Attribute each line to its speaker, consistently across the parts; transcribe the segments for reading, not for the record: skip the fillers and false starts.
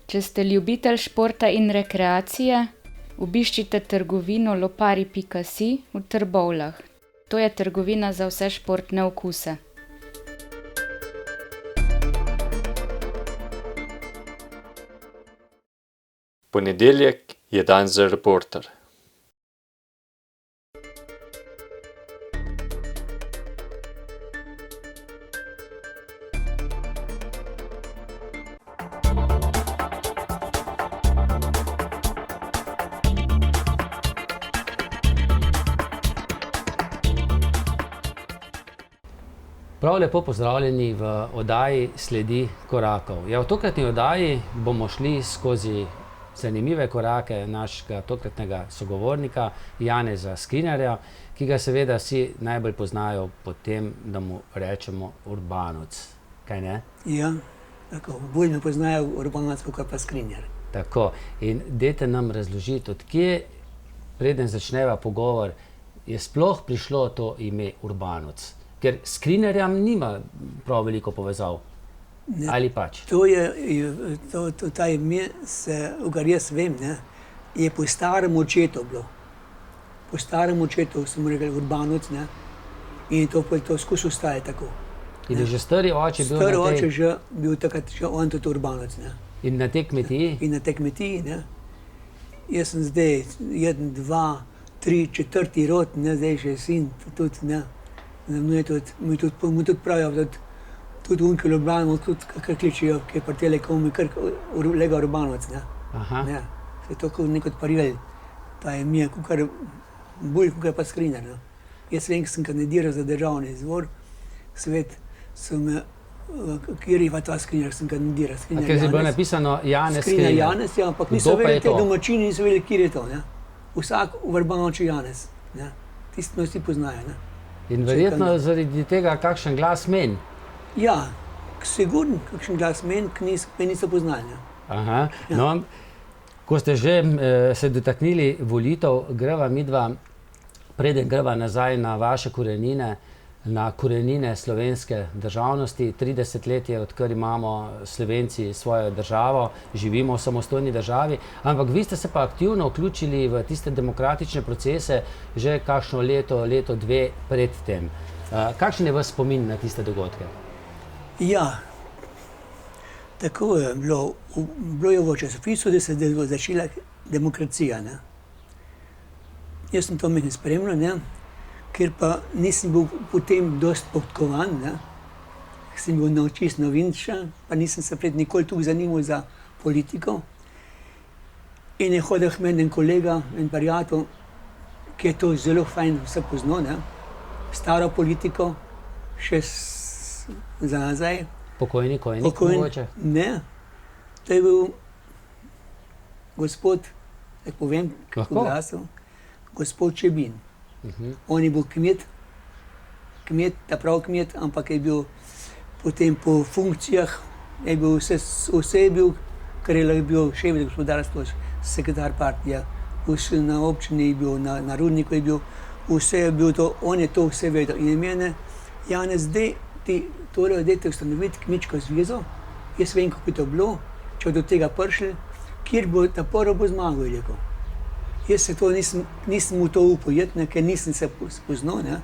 Speaker 1: Če ste ljubitelj športa in rekreacije, obiščite trgovino lopari.si v Trbovljah. To je trgovina za vse športne okuse.
Speaker 2: Ponedeljek je dan za Reporter.
Speaker 3: Prav lepo pozdravljeni v oddaji Sledi korakov. Ja, v tokratni oddaji bomo šli skozi zanimive korake našega tokratnega sogovornika Janeza Skrinjarja, ki ga seveda vsi najbolj poznajo po tem, da mu rečemo Urbanec. Kaj ne?
Speaker 4: Ja, tako. Bolj me poznajo Urbanec, kot pa Skrinjar.
Speaker 3: Tako. In dajte nam razložiti, od kje, preden začneva pogovor, je sploh prišlo to ime Urbanec? Ker s Skrinjarjem nima prav veliko povezav.
Speaker 4: Ne,
Speaker 3: ali pač?
Speaker 4: Ta ime, kar jaz vem, ne, je po starem očetu bilo. Po starem očetu smo rekli Urbanec, ne, in to skozi ostaje tako.
Speaker 3: In je že stari oče bil
Speaker 4: Stari oče že bil takrat že on tudi Urbanec, ne.
Speaker 3: In na tej kmetiji?
Speaker 4: In na tej kmetiji, ne. Jaz sem zdaj 1, 2, 3, 4. rod, ne, zdaj še sin tudi, ne. Mi tudi pravijo, tudi unki Ljubljano, tudi kar kličijo, ki je pri Telekomu, kar lega Urbanec, ne.
Speaker 3: Aha.
Speaker 4: Ne, se je to kot neko odparil, ta ime, bolj kot pa Skrinjar, ne. Jaz vem, ko sem kandidiral za državni zbor, svet, so me, kjer je pa ta Skrinjar, sem kandidiral, Skrinjar
Speaker 3: Janez. A ker je bilo napisano Janez Skrinjar?
Speaker 4: Skrinjar Janez, ja, ampak niso vedeli te domačini, niso vedeli, kjer je to, ne. Vsak v Urbancu Janez, ne. Tisti me vsi poznajo, ne.
Speaker 3: In verjetno zaradi tega kakšen glas meni?
Speaker 4: Ja, sigurno kakšen glas meni, ki me niso poznali, ne.
Speaker 3: Aha,
Speaker 4: Ja.
Speaker 3: no, ko ste že se dotaknili volitev, greva midva, preden greva nazaj na vaše korenine, na korenine slovenske državnosti. 30 let je, odkar imamo Slovenci svojo državo, živimo v samostojni državi, ampak vi ste se pa aktivno vključili v tiste demokratične procese že kakšno leto, dve pred tem. Kakšen je vaš spomin na tiste dogodke?
Speaker 4: Ja, tako je bilo. Bilo je v časopisu, da se je začela demokracija, ne. Jaz sem to malo spremljal, ne, ker pa nisem bil potem dosti podkovan, ne. Sem bil čisto novinča, pa nisem se pred nikoli toliko zanimal za politiko. In je hodil k meni en kolega, en prijatelj, ki je to zelo fajn vse poznal, ne. Staro politiko, še za nazaj.
Speaker 3: Pokojni mogoče?
Speaker 4: Ne, to je bil gospod, da povem, kako glasil, gospod Čebin. On je bil kmet, ta prav kmet, ampak je bil potem po funkcijah, je bil vse je bil, kar je bil šef gospodarstva, sekretar partije, na občini je bil, na rudniku je bil, vse je bil to, on je to vse vedel. In je mene, Janez, dajte ustanoviti kmečko zvezo, jaz vem, kako je to bilo, če do tega prišli, kjer bo ta prvo bo zmagal, je rekel. Jaz se to nisem v to upal iti, ker nisem se spoznal, ne.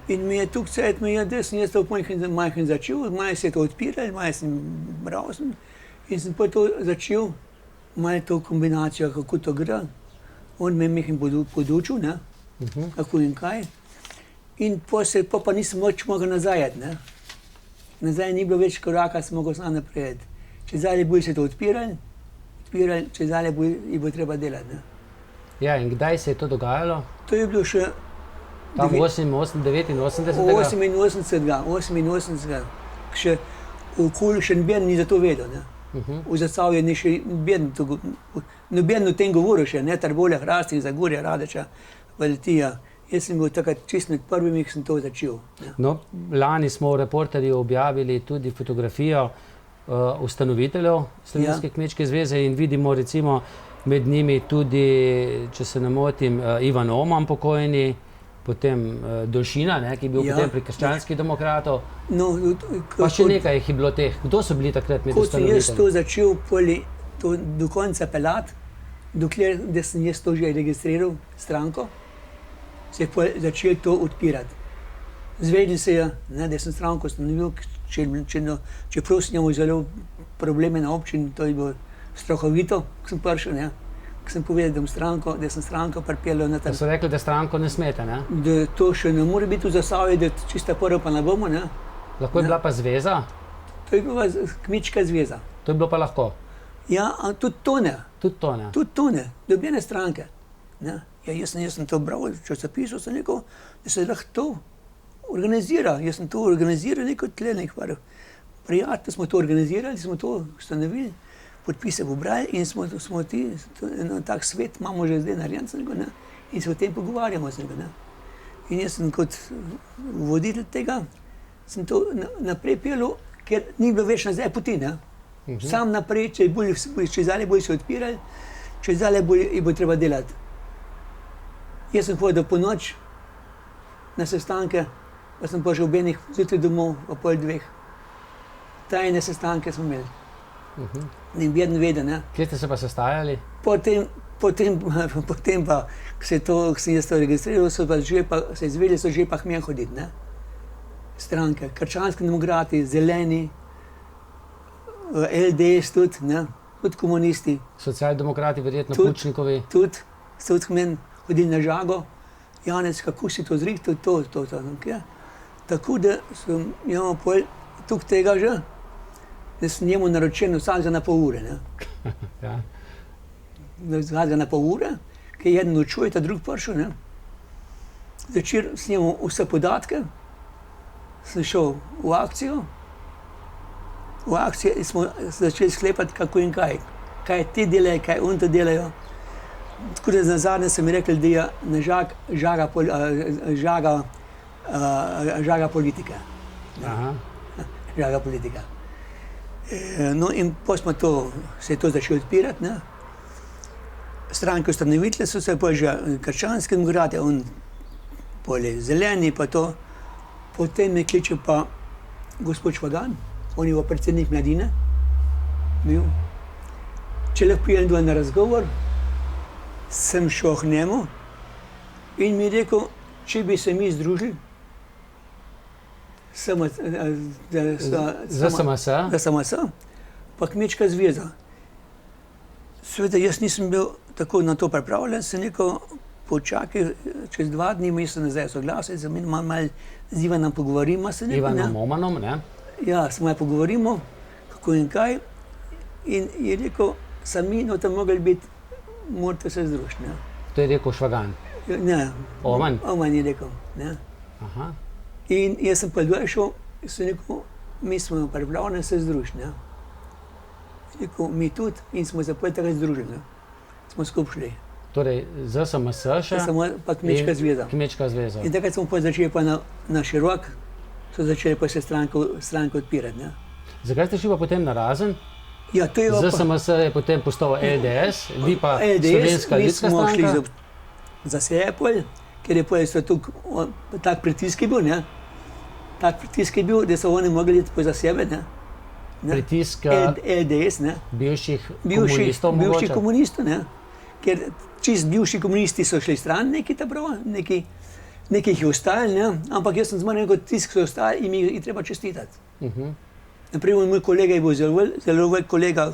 Speaker 4: In mi je tukaj cajt, da sem jaz to majhen začel, malo se je to odpiralo, malo sem bral in sem pa to začel, malo to kombinacijo, kako to gre. On me je majhen podučil, ne, kako in kaj. In pa nisem več mogel nazaj, ne. Nazaj ni bilo več koraka, sem mogel sam naprej. Če zdaj bolj se to odpiralo, če zdaj bo treba delati, ne.
Speaker 3: Ja, in kdaj se je to dogajalo?
Speaker 4: To je bilo še
Speaker 3: Tam 89.
Speaker 4: 88. Še okoli še noben ni za to vedel, ne. V Zasavju ni še noben o tem govoril še, ne, Trbovlje, Hrastnik, Zagorje, Radeča, Valetija. Jaz sem bil takrat čisto med prvimi, ki sem to začel.
Speaker 3: No, lani smo v Reporterju objavili tudi fotografijo ustanoviteljev Slovenske kmečke zveze in vidimo recimo med njimi tudi, če se ne motim, Ivan Oman pokojni, potem Dolšina, ne, ki je bil potem pri krščanskih demokratov.
Speaker 4: No,
Speaker 3: Pa še nekaj jih je bilo teh. Kdo so bili takrat med
Speaker 4: Ko sem jaz to
Speaker 3: ustanovitelji?
Speaker 4: začel to do konca peljati, dokler da sem jaz to že registriral stranko, se je pol začel to odpirati. Zvedel se je, ne, da sem stranko ustanovil, čeprav sem imel zelo probleme na občini, to je bilo strahovito, ko sem prišel, ne. Ko sem povedal, da sem stranko pripeljal na
Speaker 3: Da so rekli, da stranko ne smete, ne?
Speaker 4: da to še ne more biti v Zasavju, da čista prvo pa ne bomo, ne.
Speaker 3: Lahko je bila pa zveza?
Speaker 4: To je bila kmečka zveza.
Speaker 3: To je bilo pa lahko.
Speaker 4: Ja, a tudi to ne.
Speaker 3: Tudi to, ne?
Speaker 4: Tudi to ne, dobljene stranke. Ne? Ja, jaz sem to bral, časopisal sem rekel, da se lahko to organizira. Jaz sem to organiziral, neko tle, nekaj prijatelj smo to organizirali, smo to ustanovili, podpise pobrali in smo tak svet imamo že zdaj narejen, ne? In se o tem pogovarjamo. Ne? In jaz sem kot voditelj tega, sem to naprej pelil, ker ni bilo več nazaj poti, ne? Sam naprej, če zdaj bolj se odpirali, če zdaj bolj bo treba delati. Jaz sem hodil po noč na sestanke, pa sem pa že ob enih zjutraj domov, o pol dveh. Tajne sestanke smo imeli. Ne bi jeden vedel, ne.
Speaker 3: Kje ste se pa sestajali?
Speaker 4: Potem pa, ko sem jaz to registriral, se je izvedeli, so že pa k meni hoditi, ne. Stranke, krščanski demokrati, zeleni, LDS tudi, ne, tudi komunisti.
Speaker 3: Socialdemokrati, verjetno
Speaker 4: Tudi.
Speaker 3: Pučnikovi.
Speaker 4: Tudi so k meni hodili na žago. Janez, kako si to zrihtal, to. Okay. Tako da sem imel pol tukaj tega že, da sem njemu naročen vsakega na pol ure, ne.
Speaker 3: Ja.
Speaker 4: Vsakega na pol ure, ki je eden nočuje, ta drug prišel, ne. Zvečer sem imel vse podatke, sem šel v akcijo. V akciji smo začeli sklepati, kako in kaj. Kaj ti delajo, kaj oni to delajo. Tako da nazadnje so mi rekli, da je na žaga politike.
Speaker 3: Aha.
Speaker 4: Žaga politika. No in potem se je to začelo odpirati, ne. Stranke ustanovitelje so se pol že krščanski demokrati, on pol je zeleni pa to. Potem me kliče pa gospod Švagan, on je bil predsednik mladine, bil. Če lahko pridem dol na razgovor, sem šel k njemu in mi je rekel, če bi se mi združili, ZSMS, pa Kmečka zveza. Seveda jaz nisem bil tako na to pripravljen, sem rekel, počakaj, čez 2 dni mi se nazaj soglasil, za meni malo z Ivanom pogovorimo.
Speaker 3: Ivanom Momanom, ne?
Speaker 4: Ja, se malo pogovorimo, kako in kaj. In je rekel, sami no tam mogli biti, morate se združiti, ne.
Speaker 3: To je rekel Švagan.
Speaker 4: Ne.
Speaker 3: Oman?
Speaker 4: Oman je rekel, ne.
Speaker 3: Aha.
Speaker 4: In jaz sem pa dol šel, sem rekel, mi smo pripravljeni se združiti, ne. Rekel, mi tudi in smo se pol takrat združili, ne. Smo skupaj šli.
Speaker 3: Torej, ZSMS še
Speaker 4: Samo pa Kmečka zveza.
Speaker 3: Kmečka zveza.
Speaker 4: In takrat smo pa začeli pa na širok, so začeli pa se stranke odpirati, ne.
Speaker 3: Zakaj ste šli pa potem na Razen?
Speaker 4: Ja, to je pa...
Speaker 3: ZSMS je potem postal LDS, vi pa
Speaker 4: LDS,
Speaker 3: Slovenska
Speaker 4: mi
Speaker 3: ljudska
Speaker 4: smo šli
Speaker 3: stranka.
Speaker 4: za sebe pol, ker je pol tak pritisk je bil, ne. Tak pritisk je bil, da so oni mogli iti za sebe, ne.
Speaker 3: Pritisk
Speaker 4: LDS, ne.
Speaker 3: bivših komunistov
Speaker 4: Bivših
Speaker 3: mogoče?
Speaker 4: komunistov, ne. Ker čist bivši komunisti so šli stran, neki jih je ostali, ne. Ampak jaz sem zmanj kot tisti, ki so ostali in mi je treba čestitati. Naprimer, moj kolega je bil zelo velik kolega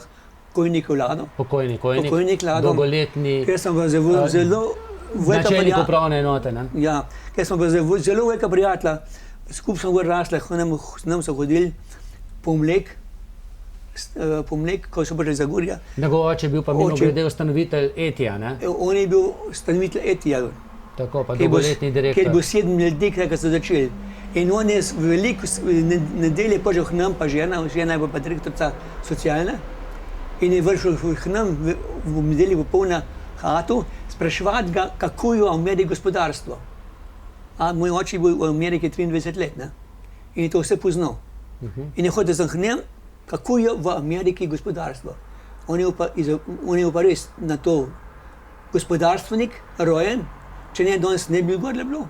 Speaker 4: Kojnik Vlado.
Speaker 3: Pokojnik
Speaker 4: Vlado.
Speaker 3: dolgoletni
Speaker 4: Ker sem ga zelo velika
Speaker 3: načelnik upravne enote, ne?
Speaker 4: Ja, ker smo ga zelo velika prijatelja, skupaj smo gor rasli, s nam so hodili po mlek, ko so prišli za Gorja.
Speaker 3: Njegov oče je bil pa mimogrede ustanovitelj ETIA, ne?
Speaker 4: On je bil ustanovitelj ETIA.
Speaker 3: Tako, pa dolgoletni direktor.
Speaker 4: Ker je bil 7 ljudi, ko so začeli. In on je veliko nedelje prišel k nam, pa žena je bila pa direktorica socialne, in je vršil k nam v nedelji popolna hatu, spraševati ga, kako je v Ameriki gospodarstvo. A moj oče je bil v Ameriki 23 let, ne? In je to vse poznal. In je hotel za k njim, kako je v Ameriki gospodarstvo. On je pa res na to gospodarstvenik, rojen, če ne danes ne bi bil gor bilo.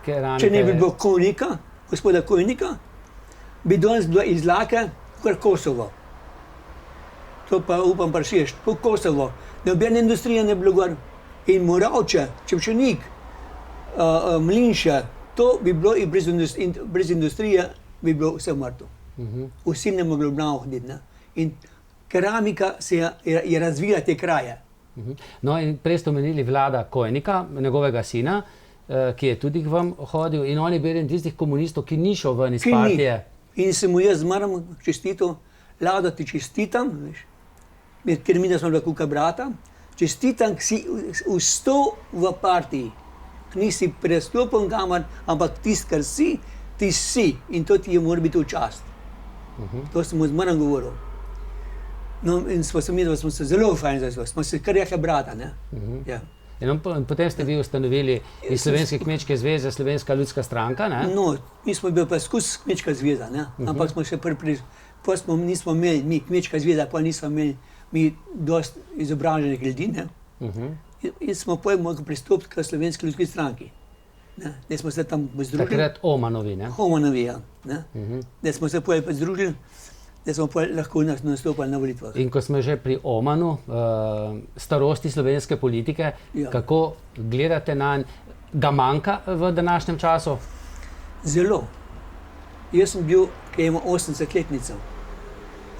Speaker 3: keramike.
Speaker 4: Če ne bi bilo Kojnika, gospoda Kojnika, bi danes bila izlaka kar Kosovo. To pa upam prišeš, po Kosovo. Nobena industrija ne bi bilo gor. In Moravče, Čepčenik, Mlinša, to bi bilo in brez industrije bi bilo vse mrtvo. Vsi ne mogli Ljubljano hoditi. Ne? In keramika je razvila te kraje.
Speaker 3: No in prej ste omenili Vlada Kojnika, njegovega sina, ki je tudi k vam hodil in on je bil eden tistih komunistov, ki ni šel ven iz partije.
Speaker 4: In se mu jaz zmaram čestital, Lado, ti čestitam, veš, ker mi da smo bila kuka brata, čestitam, ki si vstal v partiji, nisi prestopil kamor, ampak tisti, kar si, ti si in to ti je mora biti v čast. To sem mu zmaram govoril. No in smo se zelo fajn zazvali, smo se kar rekli brata, ne. Ja.
Speaker 3: In potem ste vi ustanovili iz Slovenske kmečke zveze Slovenska ljudska stranka, ne?
Speaker 4: No, mi smo bili pa skozi kmečka zveza, ne? Ampak smo še nismo imeli, mi kmečka zveza, pa nismo imeli mi dosti izobraženih ljudi, ne? In smo potem mogli pristopiti k Slovenski ljudski stranki. Da smo se tam združili.
Speaker 3: Takrat Omanovi, ne?
Speaker 4: Omanovi, ja. Da smo se potem združili, da smo lahko nastopali na volitvah.
Speaker 3: In ko smo že pri Omanu, starosti slovenske politike, kako gledate na ga manjka v današnjem času?
Speaker 4: Zelo. Jaz sem bil, ki imam 80-letnico,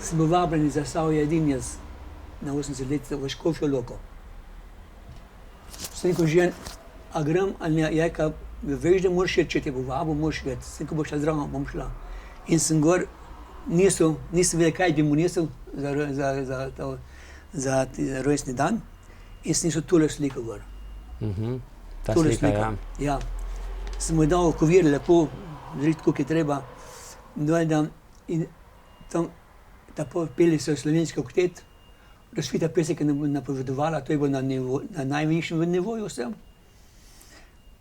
Speaker 4: sem bil vabljen za Zasavja edin jaz na 80-letnico v Škofjo Loko. Sem rekel, žen, a grem ali ne, jajka, veš, da moraš iti, če te bo vabil, moraš iti. Sem rekel, bo šla zdravo, bom šla. In sem gor, nisem vedel, kaj bi mu nesel za rojstni dan in sem nisel tole sliko gor.
Speaker 3: Ta slika, ja.
Speaker 4: Ja. Sem mu dal kovir lepo, zriti, koliko je treba. In tam peli so slovenski oktet, razvita pesek je napovedovala, to je bilo na najvišjem nivoju vsem.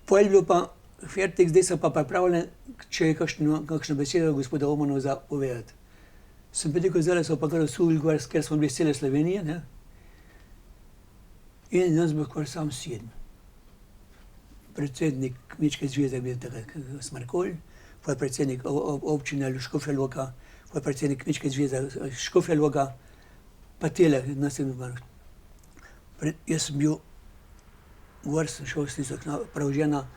Speaker 4: Potem je bilo pa fertik, zdaj so pa pripravljeni, če je kakšno besedo gospoda Omanova za povedati. Sem pa rekel, zdaj so pa kar osuvili gor, ker smo bili cele Slovenije, ne? In nas bo kar sam 7. Predsednik kmečke zveze je bil takrat Smrkolj, pa je predsednik občine Škofja Loka, pa je predsednik kmečke zveze Škofja Loka, pa tele, nas je bil. Jaz sem bil gor, sem šel, prav žena,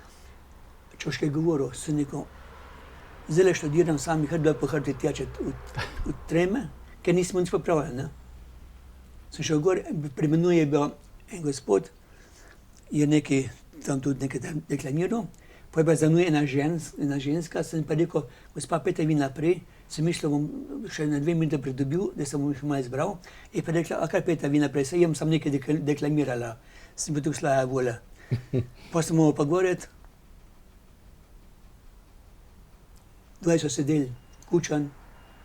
Speaker 4: Čoške je govoril, sem rekel, zdaj študiram sami, hrdoj po hrti teče v treme, ker nismo nič popravili, ne. Sem šel gor, pri menoj je bil en gospod, je nekaj, tam tudi nekaj deklamiral, pa je bila za mnou ena ženska, sem pa rekel, gospa, pejte vi naprej, sem mislil, bom še na 2 minute pridobil, da sem bom še malo izbral, in pa rekla, a kaj pejte vi naprej, saj jem sem nekaj deklamirala, sem bil tukaj slaja volja. Pa sem mogel pa govoriti, dvaj so sedeli, Kučan,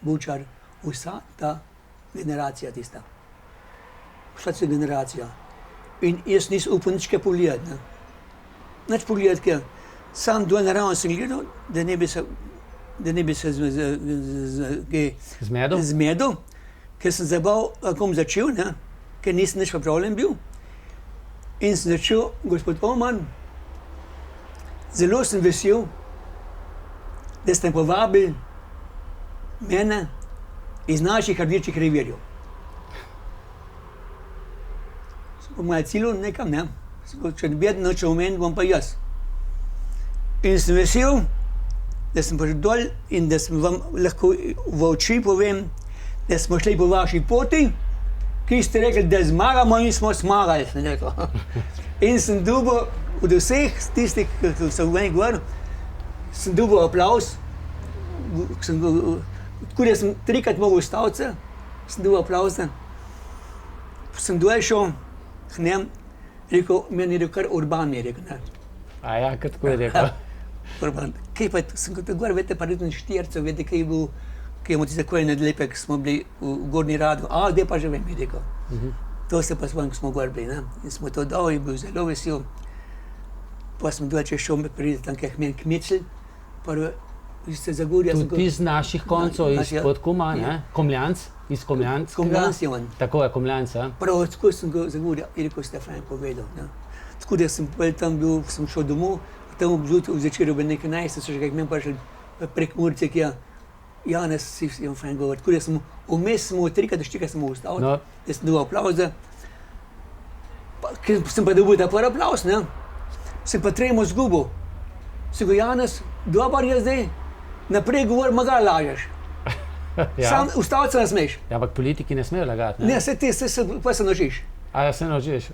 Speaker 4: Bučar, vsa ta generacija tista. Vsa ta generacija. In jaz nisem upal nič kaj pogledati, ne. Nič pogledati, ker sam dol naravno sem gledal, da ne bi se zmedel, ker sem zabal, kako bom začel, ne, ker nisem nič pripravljen bil. In sem začel, gospod Oman, zelo sem vesel, da ste povabili mene iz naših rdečih revirjev. Sem po mojem cilju nekam, ne? Če ne bi noče omeniti, bom pa jaz. In sem vesel, da sem prišel dol in da sem vam lahko v oči povem, da smo šli po vaši poti, ki ste rekli, da zmagamo in smo zmagali, sem rekel. In sem dobil od vseh tistih, ki so v meni gor, sem dobil aplauz, tako da sem 3-krat mogel ustaviti se, sem dobil aplauze. Sem dol šel k njem, rekel, meni je rekel, kar Urban je rekel, ne.
Speaker 3: A ja, kot tako je rekel.
Speaker 4: Urban, kaj pa, sem kot gor, vete, pa redno Štircev, vete, kaj je bil, kaj je mu tiste koje nedlepek, smo bili v Gornji Radu, zdaj pa že vem, je rekel. To se pa svojim, ko smo gor bili, ne. In smo to dal in bil zelo vesel. Pa sem dol, če šel me pride tam, kaj je Kmečl, prvo, iz Zagorja.
Speaker 3: Tudi iz naših koncov, izpod Kuma, ne? Komljanc, iz Komljanc.
Speaker 4: Komljanc je on.
Speaker 3: Tako je, Komljanc, ja.
Speaker 4: Prvo, tako sem Zagorja, je rekel, ste fajn povedal, ne. Tako da sem tam bil, sem šel domov, tam obžut v začeru bi nekaj najste, so že kaj meni prišli prek Murce, ki Janez si imam fajn govor. Tako da smo, vmes smo 3-4 smo ustavili,
Speaker 3: No.
Speaker 4: da sem dobil aplauze. Ker sem pa dobil ta prvi aplauz, ne, sem pa tremo zgubil. Sem go, Janez, dobar je zdaj, naprej govor, maga lažeš.
Speaker 3: Ja.
Speaker 4: Sam ustaviti se ne smeš.
Speaker 3: Ja, ampak politiki ne smejo lagati. Ne?
Speaker 4: Ne, pa se nožiš.
Speaker 3: A ja, se naučiš.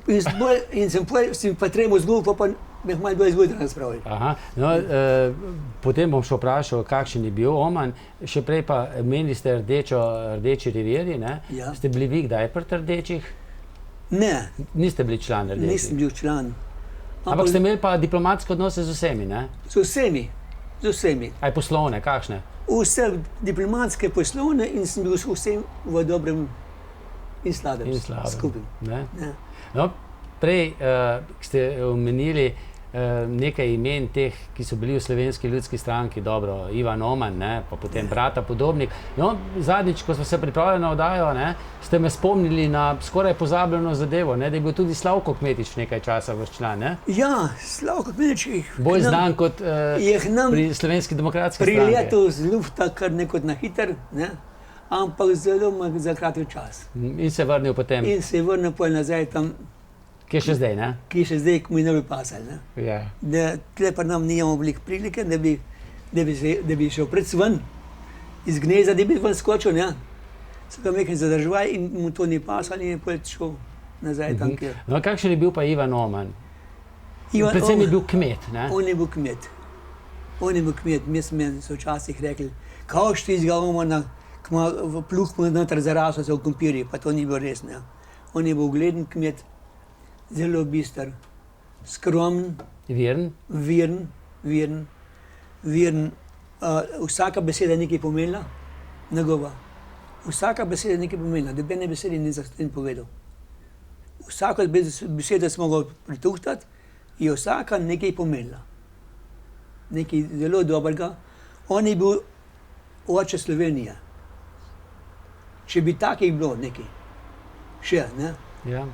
Speaker 4: In sem pa tremo zgubil, pa me malo bolj zgodilo spravil.
Speaker 3: Aha. No, potem bom še vprašal, kakšen je bil Oman. Še prej pa menili ste Rdeči reviri, ne?
Speaker 4: Ja.
Speaker 3: Ste bili vi kdaj pri Rdečih?
Speaker 4: Ne,
Speaker 3: Niste bili član Rdečih?
Speaker 4: nisem bil član.
Speaker 3: Ampak ste imeli pa diplomatske odnose z vsemi, ne?
Speaker 4: Z vsemi.
Speaker 3: Aj poslovne, kakšne?
Speaker 4: Vse diplomatske poslovne in sem bil vsem v dobrem in slabem.
Speaker 3: In slabem.
Speaker 4: Skupaj.
Speaker 3: Ne?
Speaker 4: Ja.
Speaker 3: No, prej ste omenili nekaj imen teh, ki so bili v Slovenski ljudski stranki, dobro, Ivan Oman, ne, pa potem Brata Podobnik. No, zadnjič, ko smo se pripravljali na oddajo, ne, ste me spomnili na skoraj pozabljeno zadevo, ne, da je bil tudi Slavko Kmetič nekaj časa vaš član, ne?
Speaker 4: Ja, Slavko Kmetič
Speaker 3: Bolj znan kot
Speaker 4: je k nam
Speaker 3: pri Slovenski demokratski stranki.
Speaker 4: priletel z lufta kar nekot na hiter, ne, ampak zelo za kratek čas.
Speaker 3: In se vrnil potem,
Speaker 4: In se je vrnil pol nazaj tam,
Speaker 3: ki je še zdaj, ne?
Speaker 4: ki še zdaj, ko mi ne bi pasal. Ne.
Speaker 3: Ja.
Speaker 4: Da tle pa nam nijamo veliko prilike, da bi šel pred ven, iz gnezda, da bi ven skočil, ne. So ga nekaj zadrževali in mu to ni pasalo in je pol šel nazaj tam, kjer.
Speaker 3: No, kakšen je bil pa Ivan Oman?
Speaker 4: Ivan
Speaker 3: Predvsem je
Speaker 4: Oman.
Speaker 3: bil kmet, ne?
Speaker 4: On je bil kmet. Mi smo so včasih rekli, kao štizga Omana, v pluh mu noter zarasel se v kompirji, pa to ni bilo res, ne. On je bil ugleden kmet, zelo bister, skromen,
Speaker 3: Vern?
Speaker 4: veren. Vsaka beseda nekaj pomenila, njegova. Vsaka beseda nekaj pomenila, nobene besede ni zastonj povedal. Vsako besedo smo ga prituhtati, je vsaka nekaj pomenila. Nekaj zelo dobrega. On je bil oče Slovenije. Če bi takih bilo nekaj, še, ne?
Speaker 3: Ja.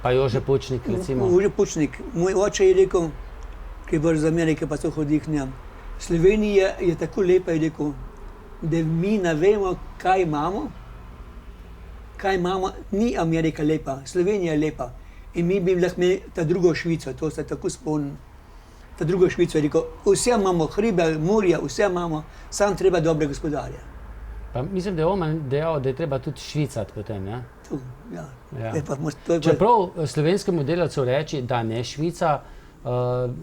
Speaker 3: Pa Jože Pučnik, recimo.
Speaker 4: Jože Pučnik, moj oče je rekel, ki je bil z Amerike, pa so hodil k njim. Slovenija je tako lepa, je rekel, da mi ne vemo, kaj imamo. Ni Amerika lepa, Slovenija je lepa. In mi bi lahko imeli ta drugo Švico, to se tako spomnim. Ta drugo Švico je rekel, vse imamo, hribe, morja, vse imamo, samo treba dobre gospodarje.
Speaker 3: Pa mislim, da je Oman dejal, da je treba tudi švicati potem, ne?
Speaker 4: To, ja.
Speaker 3: Ja.
Speaker 4: To je pa,
Speaker 3: Čeprav slovenskemu delavcu reči, da ne švica,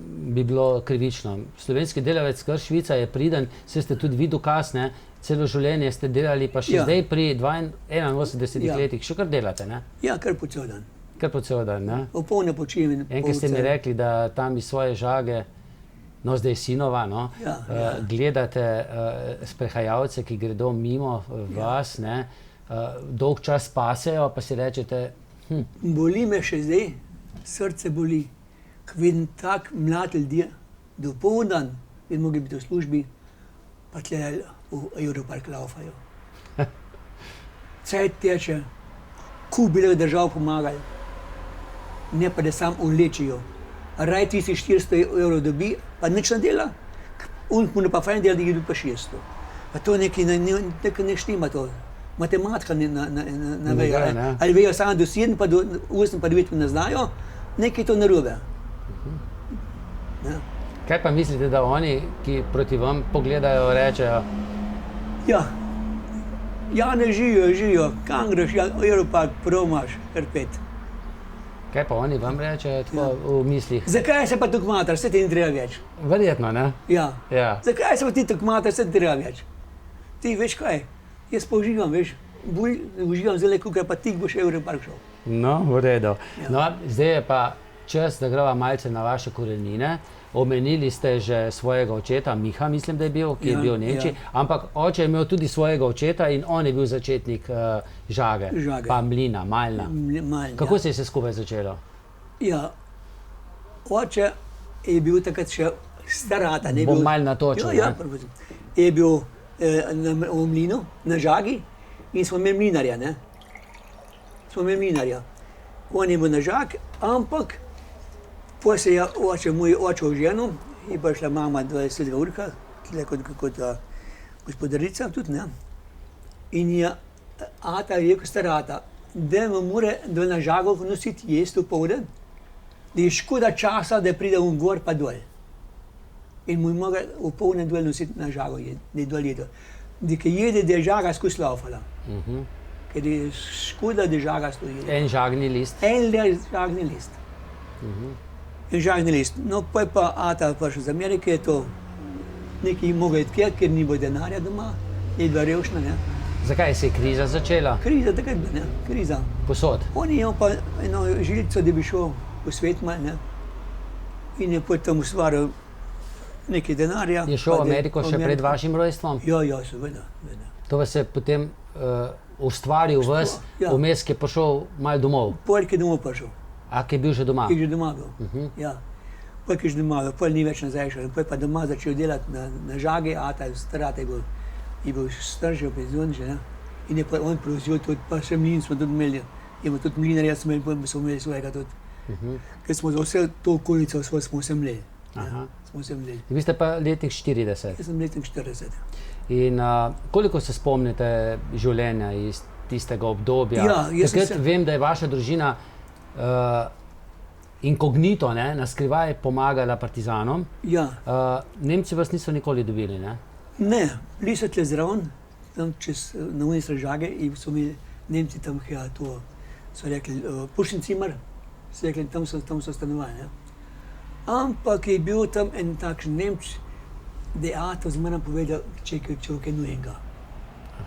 Speaker 3: bi bilo krivično. Slovenski delavec, kar švica, je priden, saj ste tudi vi dokaz, ne? Celo življenje ste delali, pa še
Speaker 4: Ja.
Speaker 3: zdaj pri 81
Speaker 4: Ja.
Speaker 3: letih še kar delate, ne?
Speaker 4: ja, kar po cel dan.
Speaker 3: Kar po cel dan, ne?
Speaker 4: Opolne počivim in
Speaker 3: Enkrat ste mi rekli, da tam iz svoje žage, no zdaj sinova, no,
Speaker 4: Ja, ja.
Speaker 3: gledate sprehajalce, ki gredo mimo vas, ne, dolg čas pasejo, pa si rečete,
Speaker 4: Boli me še zdaj, srce boli, ko vidim tak mlad ljudje, dopoldan, bi mogli biti v službi, pa tle v Europark laufajo. Cajt teče, kup bi držav pomagali, ne pa da sam ulečijo. Raj 1400 dobi, pa nič ne dela, on mu ne pa fajn dela, da jih dobi pa 600. Pa to nekaj ne štima to. Matematika ne vejo.
Speaker 3: gre, ne.
Speaker 4: Ali vejo samo do 7, pa do 8, pa 9 ne znajo, nekaj to narobe. Ja.
Speaker 3: kaj pa mislite, da oni, ki proti vam pogledajo, rečejo,
Speaker 4: Ja, ne živijo, kam greš, Europark, prav imaš, krpet.
Speaker 3: kaj pa oni vam rečejo tako v mislih?
Speaker 4: Zakaj se pa tako matar, se ti ni treba več?
Speaker 3: Verjetno, ne?
Speaker 4: Ja.
Speaker 3: Ja.
Speaker 4: Zakaj se pa ti tako matar, se ti treba več? Ti veš kaj, jaz pa uživam, veš, uživam zelo, kukaj pa ti boš Europark šel.
Speaker 3: No, v redu.
Speaker 4: Ja.
Speaker 3: No, zdaj je pa čas, da greva malce na vaše korenine. Omenili ste že svojega očeta, Miha, mislim, da je bil, ki je
Speaker 4: Ja,
Speaker 3: bil v Nemčiji, ampak oče je imel tudi svojega očeta in on je bil začetnik žage,
Speaker 4: Žage.
Speaker 3: pa mlina, Malna.
Speaker 4: Malj,
Speaker 3: Kako se je vse skupaj začelo?
Speaker 4: Ja, oče je bil takrat še starata. Ne,
Speaker 3: Bom
Speaker 4: bil,
Speaker 3: malo natočil,
Speaker 4: Ja,
Speaker 3: ne.
Speaker 4: je bil v mlinu, na žagi in smo imeli mlinarja, ne. Smo imeli mlinarja. On je bil na žag, ampak potem se je moj oče oženil je prišla mama 20. urka, tle kot gospodarica tudi, ne. In je ata rekel, starata, da me mora dol na Žago nositi jesti v povdan, da je škoda časa, da pride on gor pa dol. In mu je mogel v povdan dol nositi na Žago, da je dol jedel. Da ki jede, da je žaga skozi laufala. Ker je škoda, da je žaga stoji.
Speaker 3: En žagni list.
Speaker 4: En žagni list. En žagni list. No, pa je pa ata prišel z Amerike, je to nekaj mogel iti kje, ker ni bilo denarja doma, je bila revšna, ne.
Speaker 3: Zakaj se je kriza začela?
Speaker 4: Kriza, takrat bila, ne, kriza.
Speaker 3: Posod.
Speaker 4: On je imel pa eno žilico, da bi šel v svet malo, ne. In je potem ustvaril nekaj denarja.
Speaker 3: Je šel v Ameriko še pred vašim rojstvom?
Speaker 4: Ja, seveda.
Speaker 3: To vas je potem ustvaril vas,
Speaker 4: Ja.
Speaker 3: vmes je prišel malo domov.
Speaker 4: Poleg je domov prišel,
Speaker 3: A, ki je bil že doma?
Speaker 4: ki je že doma bil. Ja. Poleg je že doma bil, poleg ni več nazaj šel. Poleg pa doma začel delati na Žagi, ata starate je bil starši v penzion že, ne. In je pa on prevzel tudi, pa še mlin smo tudi imeli. Imamo tudi mlinarja, smo imeli svojega tudi. Ker smo za vse to okolico smo se mleli.
Speaker 3: Aha.
Speaker 4: Smo se mleli.
Speaker 3: Vi ste pa letnik 40.
Speaker 4: Jaz sem letnik 40.
Speaker 3: In koliko se spomnite življenja iz tistega obdobja?
Speaker 4: Ja, jaz sem
Speaker 3: Takrat
Speaker 4: se-
Speaker 3: vem, da je vaša družina inkognito, ne, na skrivaj pomagala partizanom.
Speaker 4: Ja.
Speaker 3: Nemci vas niso nikoli dobili, ne?
Speaker 4: Ne, bili so tle zraven, tam čez na ulici Žage in so imeli Nemci tam, ja, to so rekli, Pušencimer, so rekli, tam so stanovali, ne. Ampak je bil tam en takšen Nemč, da je ato zmeraj povedal, če je kaj nujenega.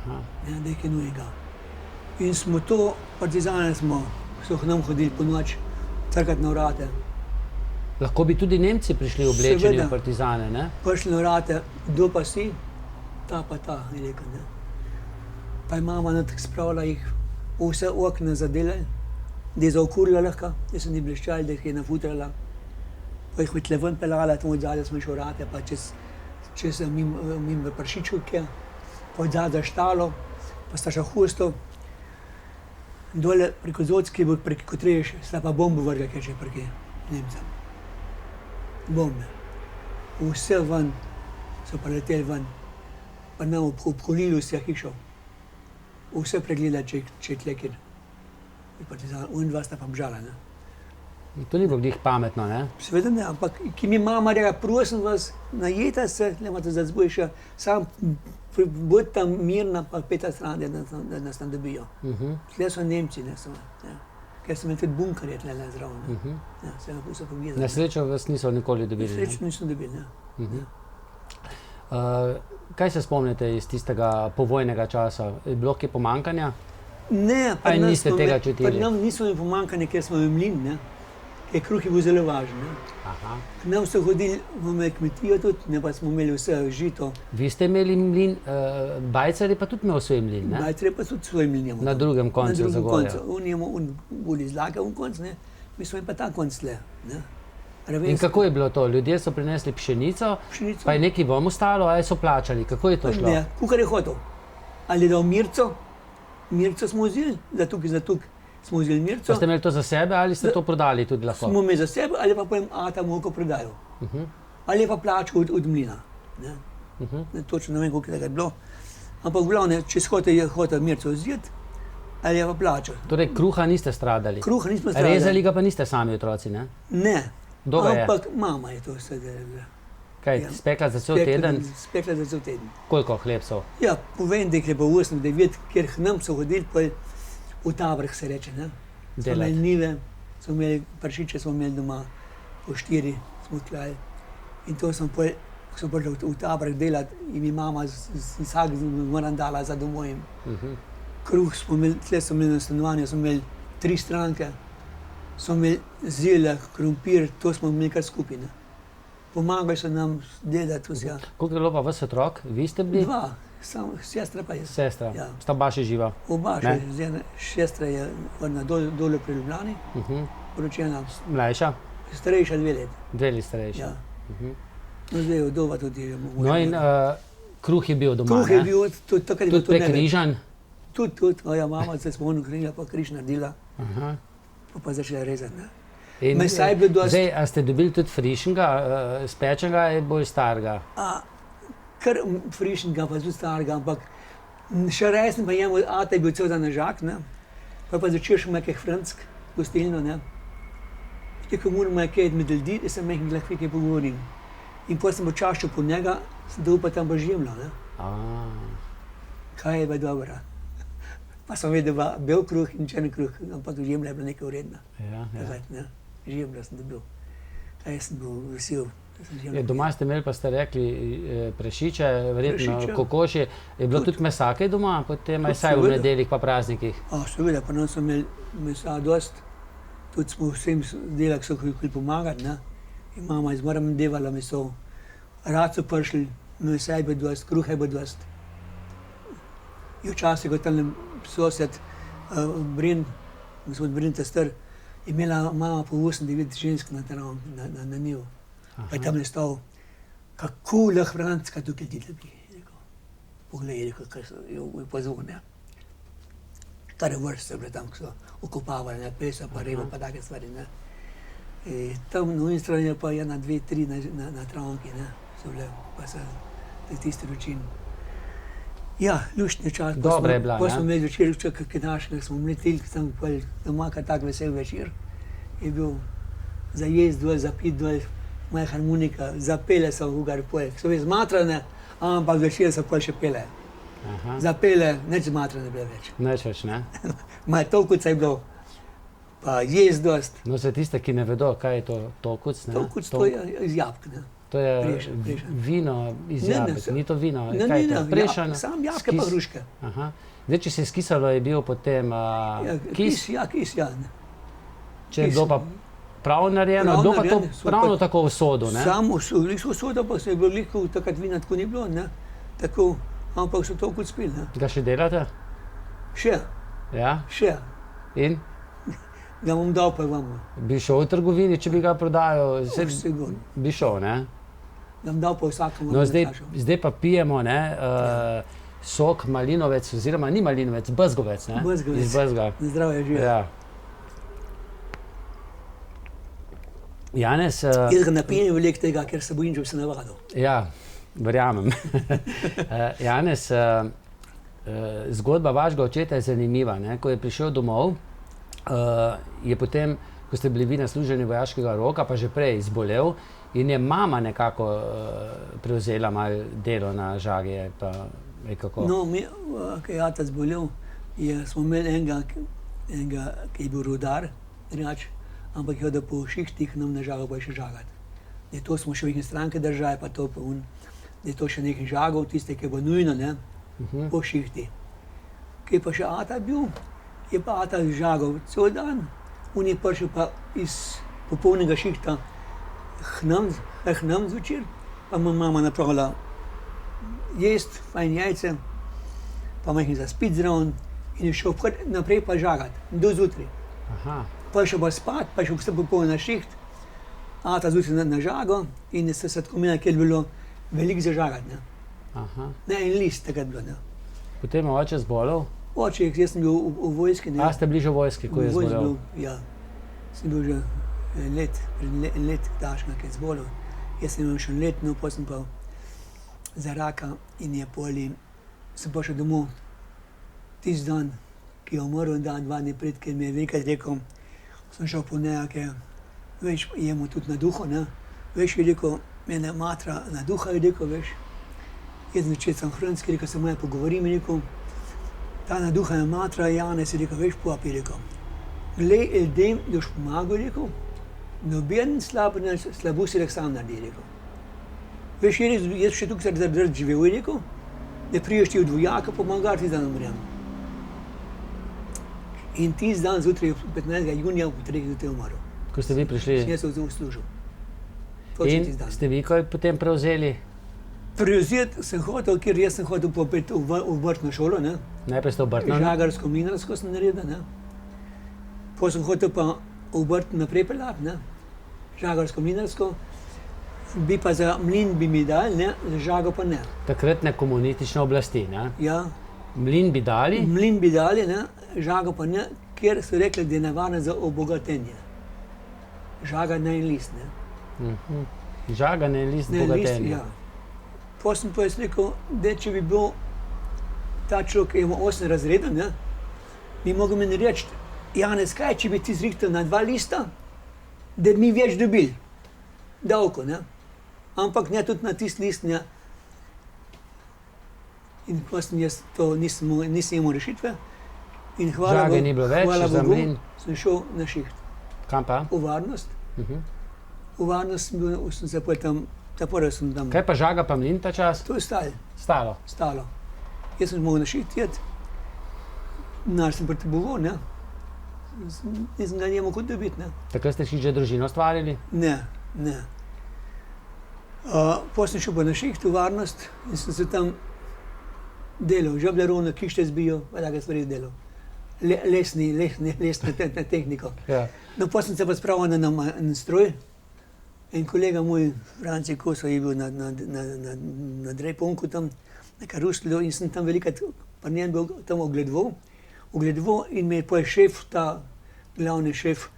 Speaker 4: Ne, da je kaj nujenega. In smo to, partizane so k nam hodili po noč, trkati na vrate.
Speaker 3: Lahko bi tudi Nemci prišli oblečeni
Speaker 4: Seveda.
Speaker 3: v partizane, ne?
Speaker 4: Prišli na vrate, kdo pa si? Ta pa ta, je rekel, ne. Pa je mama natak spravila jih, vse okna zadelali, da je zaokurila lahko, da so ni bleščali, da jih je nafutrala. Pa jih je tle ven pelala, tam od zadaj smo šli vrate, pa čez mimo v Pršičevke, pa od zadaj štalo, pa sta še husto. Dole preko Zotske, preko Kotreš, sta pa bombo vrga, ker še preki Nemcem. Bombe. Vse ven, so preleteli ven, pa nam obkolili vse hišo. Vse pregledali, če je tle kjer. Partizan, dva sta pa bžala, ne.
Speaker 3: To ni bilo glih pametno, ne?
Speaker 4: Seveda ne, ampak ki mi mama rekla, prosim vas, najeta se, ne imate za zbojša, sam bod tam mirna, pa peta stran, da nas tam dobijo. Tle so Nemci, ne, ker so imeli tudi bunkerje tle zraven. Ja, se lahko so pogledali.
Speaker 3: Na srečo vas niso nikoli dobili, ne?
Speaker 4: Srečno nismo dobili, ne.
Speaker 3: Kaj se spomnite iz tistega povojnega časa? Je bilo kaj pomankanja?
Speaker 4: Ne,
Speaker 3: Ali niste tega čutili?
Speaker 4: Pri nam nismo imeli pomankanja, ker smo imeli mlin, ne. Ker kruh je bil zelo važen, ne.
Speaker 3: Aha.
Speaker 4: K nam so hodili, imeli kmetijo tudi, ne, pa smo imeli vse žito.
Speaker 3: Vi ste imeli mlin, Bajcar je pa tudi imel svoj mlin, ne?
Speaker 4: Bajcar je pa tudi svoj mlin imel.
Speaker 3: Na drugem koncu Zagorja.
Speaker 4: On je imel bolj izlaka un konc, ne. Mi smo imeli pa ta konc tle, ne.
Speaker 3: In kako je bilo to? Ljudje so prinesli pšenico,
Speaker 4: Pšenico.
Speaker 3: pa je nekaj vam ostalo, ali so plačali? Kako je to šlo?
Speaker 4: Ne, kukar je hotel. Ali je dal mirco smo vzeli, za tukaj smo vzeli mirco.
Speaker 3: Pa ste imeli to za sebe ali ste to prodali tudi lahko?
Speaker 4: Smo imeli za sebe, ali pa potem ata molko prodajal. Ali je pa plačal od mlina. Ne. Ne, točno ne vem, koliko je tega bilo. Ampak v glavnem, če je hotel mirco vzeti, ali je pa plačal.
Speaker 3: Torej, kruha niste stradali?
Speaker 4: Kruha nismo stradali.
Speaker 3: Rezali ga pa niste sami otroci, ne?
Speaker 4: Ne.
Speaker 3: Kdo ga je?
Speaker 4: Ampak mama je to vse delala.
Speaker 3: Kaj,
Speaker 4: Ja.
Speaker 3: spekla za cel teden?
Speaker 4: Spekla za cel teden.
Speaker 3: Koliko hlepsov?
Speaker 4: Ja, povem, da jih je pa 8, 9, ker k nam so hodili, pa v tavrh se reče, ne. Smo
Speaker 3: Delati.
Speaker 4: imeli njive, smo imeli pršiče, smo imeli doma, po 4 smo tlali. In to smo prišli v tavrh delati in mi mama vsak moram dala za domov. Kruh smo imeli, tle smo imeli na stanovanju, smo imeli 3 stranke, smo imeli zelje, krompir, to smo imeli kar skupaj, ne. Pomagali so nam delati vse.
Speaker 3: Koliko je bilo pa vas otrok? Vi ste bili?
Speaker 4: 2, samo sestra pa je.
Speaker 3: Sestra.
Speaker 4: Ja.
Speaker 3: Sta oba še živa?
Speaker 4: Oba
Speaker 3: Ne.
Speaker 4: še, sestra je dole pri Ljubljani, poročena,
Speaker 3: Mlajša?
Speaker 4: starejša 2 leta.
Speaker 3: 2 leti starejša.
Speaker 4: Ja. No, zdaj je vdova tudi.
Speaker 3: No in kruh je bil doma,
Speaker 4: Kruh je
Speaker 3: ne?
Speaker 4: bil, tudi takrat je bilo
Speaker 3: Tudi
Speaker 4: to neveč.
Speaker 3: prekrižan?
Speaker 4: Tudi, ja, mama se spomnim, krenila pa križ naredila,
Speaker 3: Aha.
Speaker 4: pa začela rezati. Ne. Mesa je bilo dosti.
Speaker 3: Zdaj, a ste dobili tudi frišnega, spečenega je bolj starega?
Speaker 4: Kar frišnega, pa tudi starega, ampak še res sem pa jemo, ata je bil cel dan na žak, ne? Pa začel še nekaj franck, gostilno, ne? Tako moramo nekaj med ljudi, da sem nekaj lahko kaj pogovorim. In potem sem počaščil po njega, sem dal pa tam pa žemljo, ne? Kaj je pa dobra. Pa sem vedel, da bel kruh in črn kruh, ampak žemlja je bila nekaj vredna. Takrat, ne? Žemlja sem dobil. Kaj sem bil vesel.
Speaker 3: Doma ste imeli, pa ste rekli, prešiče, verjetno kokoši. Je bilo tudi mesa kaj doma, potem saj v nedeljih pa praznikih?
Speaker 4: Seveda, pa nam so imeli mesa dost. Tudi smo vsem delali, ki so hoteli pomagati, ne. In mama je zmeraj devala meso. Rad so prišli, mesa je bilo dost, kruha je bilo dost. In včasih, ko tam sosed Brin, gospod Brin Testar, je imela mama po 8-9 žensk na njivu. Pa je tam ne stal, kako lahko Franska tukaj dite bi, rekel. Poglej, rekel, kar so jo pozvali, ne. Stare vrste bile tam, ki so okopavali, ne, pesa, pa reba, pa take stvari, ne. Tam na eni strani pa 1, 2, 3 na travnki, ne, so bile, pa so tisti ručin. Ja, luštni čas.
Speaker 3: Dobra je bila, ne?
Speaker 4: Pa smo imeli večer, kaj našega, smo mletili tam doma, kar tak vesel večer. Je bil za jesti dol, za piti dol, moja harmonika, zapele so v Ugar poje. So bile zmatrane, ampak večer so pol še pele. Zapele, neč zmatrane bile več.
Speaker 3: Neč več, ne?
Speaker 4: Maj tokuca je bilo, pa jesti dost.
Speaker 3: No, za tiste, ki ne vedo, kaj je to tokuc, ne?
Speaker 4: Tokuc to je iz jabolk, ne.
Speaker 3: To je vino iz jabolk, ni to vino, kaj je to? Prešan?
Speaker 4: Sam jabolke pa hruške.
Speaker 3: Zdaj, če se je skisalo, je bil potem kis?
Speaker 4: Kis, ja.
Speaker 3: Če je bilo pa prav narejeno, bilo pa to pravno tako v sodu, ne?
Speaker 4: Samo v sodu, pa se je bilo veliko, takrat vina tako ni bilo, ne? Tako, ampak so toliko spili, ne?
Speaker 3: Ga še delate?
Speaker 4: Še.
Speaker 3: Ja?
Speaker 4: Še.
Speaker 3: In?
Speaker 4: Ga bom dal pa vam.
Speaker 3: Bi šel v trgovini, če bi ga prodajal?
Speaker 4: Sigurno.
Speaker 3: Bi šel, ne?
Speaker 4: Ga bom dal pa vsakemu.
Speaker 3: No, zdaj pa pijemo, ne, sok malinovec, oziroma ni malinovec, bezgovec, ne?
Speaker 4: Bezgovec.
Speaker 3: Iz bezga.
Speaker 4: Zdravje žive.
Speaker 3: Ja. Janez...
Speaker 4: Jaz ga napijem veliko tega, ker se bojim, če bi se navadil.
Speaker 3: Ja, verjamem. Janez, zgodba vašega očeta je zanimiva, ne? Ko je prišel domov, je potem, ko ste bili vi na služenju vojaškega roka, pa že prej zbolel in je mama nekako prevzela malo delo na žage, pa kako?
Speaker 4: No, ko je ata zbolel, smo imeli enega, ki je bil rudar, ampak je hodil po šihtih, nam na žago pa je še žagat. Da to smo še v nekaj stranke držali, pa to pa da je to še nekaj žagov, tiste, ki je bilo nujno, ne, po šihti. Ko je pa še ata bil, je pa ata žagal cel dan, on je prišel pa iz popolnega šihta k nam zvečer, pa mu mama napravila jest, fajn jajce, pa majhni za spit zraven in je šel naprej pa žagat, do zjutraj. Pa je šel pa spat, pa je šel vse popoln na šiht, ata zjutraj na žago in se tako imela, ker je bilo veliko za žagat, ne. Ne, en list takrat bilo, ne.
Speaker 3: Potem je oče zbolel?
Speaker 4: Oče, jaz sem bil v vojski, ne.
Speaker 3: A ste bili že v vojski, ko je zbolel?
Speaker 4: Ja, sem bil že en let dašnja, ki je zbolel. Jaz sem imel še en let, no, pa sem pa za raka in je poli, sem pa šel domov tisti dan, ki je umrl, dan, 2 dni pred, ker mi je velikrat rekel, sem šel po nekaj, veš, jemu tudi na duho, ne. Veš, je rekel, mene matra na duha, je rekel, veš. Jaz začet sem hranski, rekel, se moja pogovorim, je rekel, ta na duha je matra, Janez je rekel, veš, pop, je rekel. Glej, ljudem, da boš pomagal, je rekel, noben slabo si sam naredi, je rekel. Veš, jaz še tukaj zaradi živel, je rekel, da priješ ti od vojaka pomagati, da umrem. In tisti dan zjutraj, 15. junija, v 3 zjutraj umrl.
Speaker 3: Ko ste vi prišli?
Speaker 4: Jaz sem v služil.
Speaker 3: In ste vi kaj potem prevzeli?
Speaker 4: Prevzeti sem hotel, ker jaz sem hotel popet v vrtno šolo, ne.
Speaker 3: Najprej ste v vrtno, ne?
Speaker 4: Žagarsko-mlinarsko sem naredil, ne. Potem sem hotel pa v vrt naprej peljati, ne. Žagarsko-mlinarsko, bi pa za mlin bi mi dali, ne, za žago pa ne.
Speaker 3: Takratne komunistične oblasti, ne?
Speaker 4: Ja.
Speaker 3: Mlin bi dali?
Speaker 4: Mlin bi dali, ne, žago pa ne, ker so rekli, da je nevarno za obogatenje. žaga na en list. Ne.
Speaker 3: Žaganje in list bogatenja.
Speaker 4: Ja. Potem sem pa jaz rekel, da če bi bil ta človek, ki ima 8 razredov, ne, bi mogel meni reči, Janez, kaj, če bi ti zrihtal na 2 lista, da bi mi več dobili davko, ne. Ampak ne tudi na tisti list, ne. In potem jaz to nisem imel rešitve. In
Speaker 3: Žage ni bilo več,
Speaker 4: hvala
Speaker 3: za
Speaker 4: Bogu,
Speaker 3: mlin.
Speaker 4: sem šel na šiht.
Speaker 3: Kam pa?
Speaker 4: V varnost. V varnost sem se potem tam, ta sem tam.
Speaker 3: Kaj pa žaga pa mlin ta čas?
Speaker 4: To je
Speaker 3: Stalo.
Speaker 4: stalo. Jaz sem mogel na šiht jet, denar sem potreboval, ne. Nisem ga njemu kot dobiti, ne.
Speaker 3: Takrat ste že družino ustvarili?
Speaker 4: Ne. Potem sem šel pa na šiht v varnost in sem se tam delal, žablerovno, kište zbijo, take stvari delal. Lesne tehniko.
Speaker 3: Ja.
Speaker 4: No, potem sem se pa spravil na stroj. En kolega moj, Franci Koso, je bil na Drejponku tam, na Karuslju in sem tam velikrat pri njem bil tam ogledoval in me je pa šef, ta glavni šef,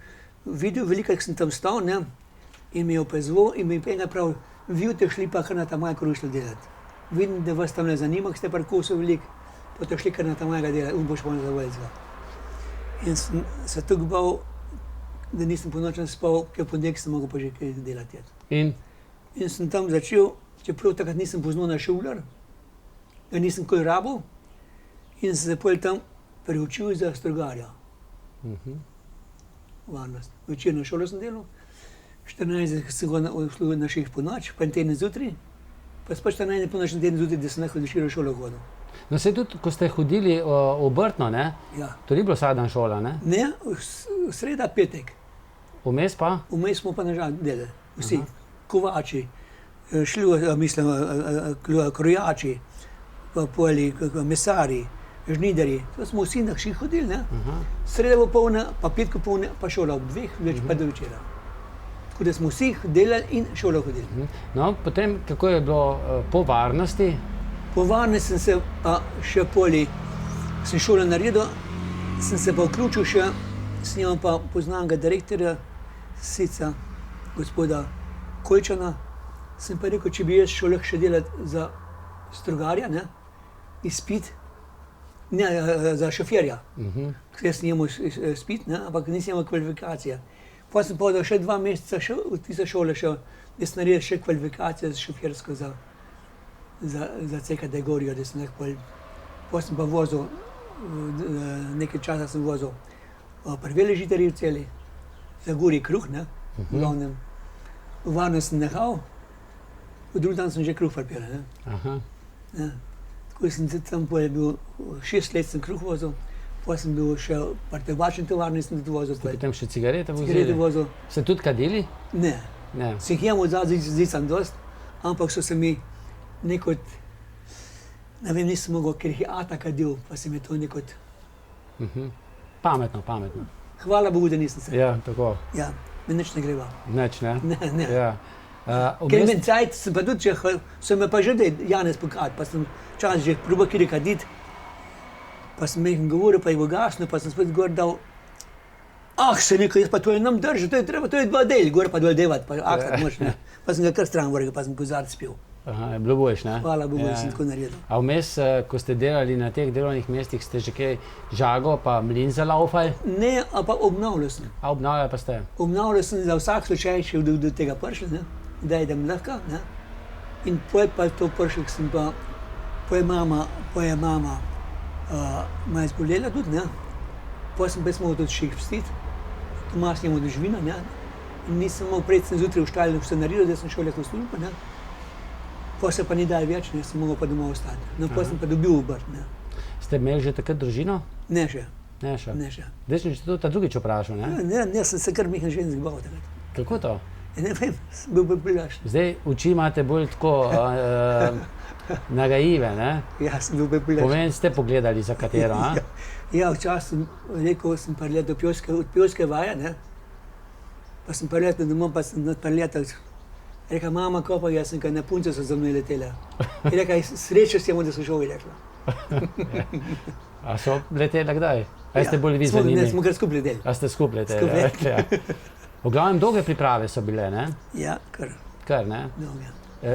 Speaker 4: videl, velikrat sem tam stal, ne, in me je opazoval in me je enkrat prav, vi boste šli pa kar na ta moja Karuslja delati. Vidim, da vas tam ne zanima, ker ste pri Kosu veliko, pa boste šli kar na ta mojega delati, boš pa zavoljica. In sem se tako bal, da nisem po nočem spal, ker ponedeljek sem mogel pa že kaj delati.
Speaker 3: In?
Speaker 4: In sem tam začel, čeprav takrat nisem poznal na šular, ga nisem kaj rabil in sem se potem tam preučil za strogarja. Varnost. Večerno šolo sem delal, 14 sem ga uslužil na šiht po noč, pa en teden zjutraj, pa spet 14 po noč na teden zjutraj, da sem lahko v šolo hodil.
Speaker 3: No se tudi, ko ste hodili obrtno, ne?
Speaker 4: Ja.
Speaker 3: To ni bilo vsak dan šola, ne?
Speaker 4: Ne, sreda, petek.
Speaker 3: Vmes pa?
Speaker 4: Vmes smo pa nažal delali, vsi. Kovači, krojači, poli, mesari, žnidarji. To smo vsi na šiht hodili, ne? Sreda bo polna, pa petko polna, pa šola ob 2, več pa do večera. Tako da smo vsi delali in šolo hodili.
Speaker 3: No, potem, kako je bilo po varnosti?
Speaker 4: Po varnosti sem se pa še sem šolo naredil, sem se pa vključil še, s njim pa poznanega direktorja, Sica, gospoda Kojčana, sem pa rekel, če bi jaz šel še delati za strogarja, ne, izpit, ne, za šoferja, ker jaz njemu izpit, ne, ampak nisem imel kvalifikacije. Potem sem povedal še 2 meseca v tisto šolo, da sem naredil še kvalifikacije za šofersko za C kategorijo, da sem lahko, potem sem pa vozil, nekaj časa sem vozil prve žitarji v celi, za gori kruh, ne, v glavnem. V varnost sem nehal, v drugi dan sem že kruh pripelal, ne. Ja. Tako sem tam bil, 6 let sem kruh vozil, potem sem bil še pri tobačni tovarni, sem tudi vozil.
Speaker 3: Ste potem še cigarete vozili?
Speaker 4: Cigarete vozil.
Speaker 3: Ste tudi kadili?
Speaker 4: Ne. Sem jih imel zicam dost, ampak so se mi nekot, ne vem, nisem mogel, ker jih je ata kadil, pa se mi to nekot...
Speaker 3: Pametno.
Speaker 4: Hvala Bogu, da nisem se.
Speaker 3: Ja, tako.
Speaker 4: Ja, me nič ne greva.
Speaker 3: Nič, ne?
Speaker 4: Ne.
Speaker 3: Ja.
Speaker 4: Ker imam cajt, sem pa tudi, so me pa že Janez pokad, pa sem čas že probal kjer kadit, pa sem jih govoril, pa jih bo gasno, pa sem spet gor dal, se nekaj, jaz pa to je nam držal, to je treba, to je 2 del, gor pa 2 devat, pa moč, ne. Pa sem ga kar stran vrgel, pa sem kozarc pil.
Speaker 3: Je bilo boljš, ne?
Speaker 4: Hvala Bogu, da sem tako naredil.
Speaker 3: A vmes, ko ste delali na teh delovnih mestih, ste že kaj žago pa mlin zalaufali?
Speaker 4: Ne, pa obnavljal sem.
Speaker 3: A obnavljali pa ste?
Speaker 4: Obnavljal sem za vsak slučaj, če do tega prišel, ne, da idem lahko, ne. In potem pa to prišel, sem pa, potem je mama malo zbolela tudi, ne. Potem sem pa jaz mogel tudi šiht vstiti, Tomas njemu do živina, ne. In nisem mogel priti, sem zjutraj v štalju vse naredil, da sem šel lahko v službo, ne. Potem se pa ni dal več, ne, sem mogel pa domov ostati. No, potem sem pa dobil obrt, ne.
Speaker 3: Ste imeli že takrat družino?
Speaker 4: Ne še.
Speaker 3: Ne še. Zdaj sem že to ta drugič vprašal, ne?
Speaker 4: Ne, sem se kar Mihan žensk bal takrat.
Speaker 3: Kako to?
Speaker 4: Ne vem, sem bil bolj prilašen.
Speaker 3: Zdaj oči imate bolj tako nagajive, ne?
Speaker 4: Ja, sem bil bolj prilašen.
Speaker 3: Povem, ste pogledali za katero, a?
Speaker 4: Ja, včasih sem rekel, sem pa letel od pevske vaje, ne. Pa sem pa letel domov, pa sem letel. Reka, mama, ko pa jaz sem, kaj na punce so za mnou letele. Reka, srečo s tem, da so šel, je rekla.
Speaker 3: A so letele kdaj? A ste bolj vi zanimivi?
Speaker 4: Ne, smo kar skupaj leteli.
Speaker 3: A ste skupaj leteli? Ja. V glavnem dolge priprave so bile, ne?
Speaker 4: Ja,
Speaker 3: Kar, ne?
Speaker 4: dolge.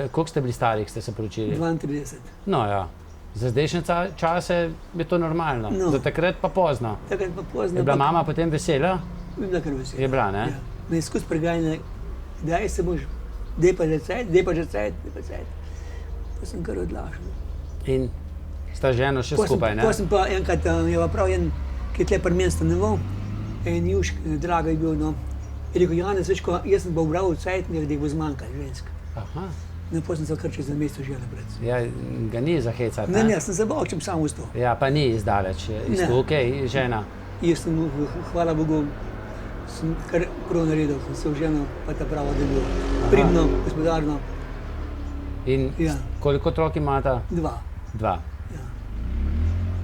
Speaker 3: Koliko ste bili starih, ste se poročili?
Speaker 4: 32.
Speaker 3: No ja, za zdajšnje čase je to normalno,
Speaker 4: No.
Speaker 3: za takrat pa pozno.
Speaker 4: Takrat pa pozno.
Speaker 3: Je bila mama potem vesela?
Speaker 4: Je bila kar vesela.
Speaker 3: Je bila, ne?
Speaker 4: Ja. Me je skozi preganjala, daj se boš, daj pa že cajt. Pa sem kar odlašal.
Speaker 3: In sta ženo še skupaj, ne?
Speaker 4: Potem sem pa enkrat, je pa prav en, ki je tle pri meni stanoval, en južk, draga je bil, no. Je rekel, Janez, veš, ko jaz sem pa ubral v cajtnik, da jih bo zmanjkalo žensk.
Speaker 3: Aha.
Speaker 4: No, potem sem se kar čez mesto žele pred.
Speaker 3: Ja, ga ni zahecati,
Speaker 4: Ne, sem se bal, če bi sam ustal.
Speaker 3: Ja, pa ni izdaleč,
Speaker 4: Ne.
Speaker 3: okej, žena.
Speaker 4: Jaz sem, hvala Bogu, sem kar prav naredil, sem se v ženo, pa ta prava deluje. Pridno, gospodarno,
Speaker 3: In
Speaker 4: Ja.
Speaker 3: koliko otrok imata?
Speaker 4: 2.
Speaker 3: 2.
Speaker 4: Ja.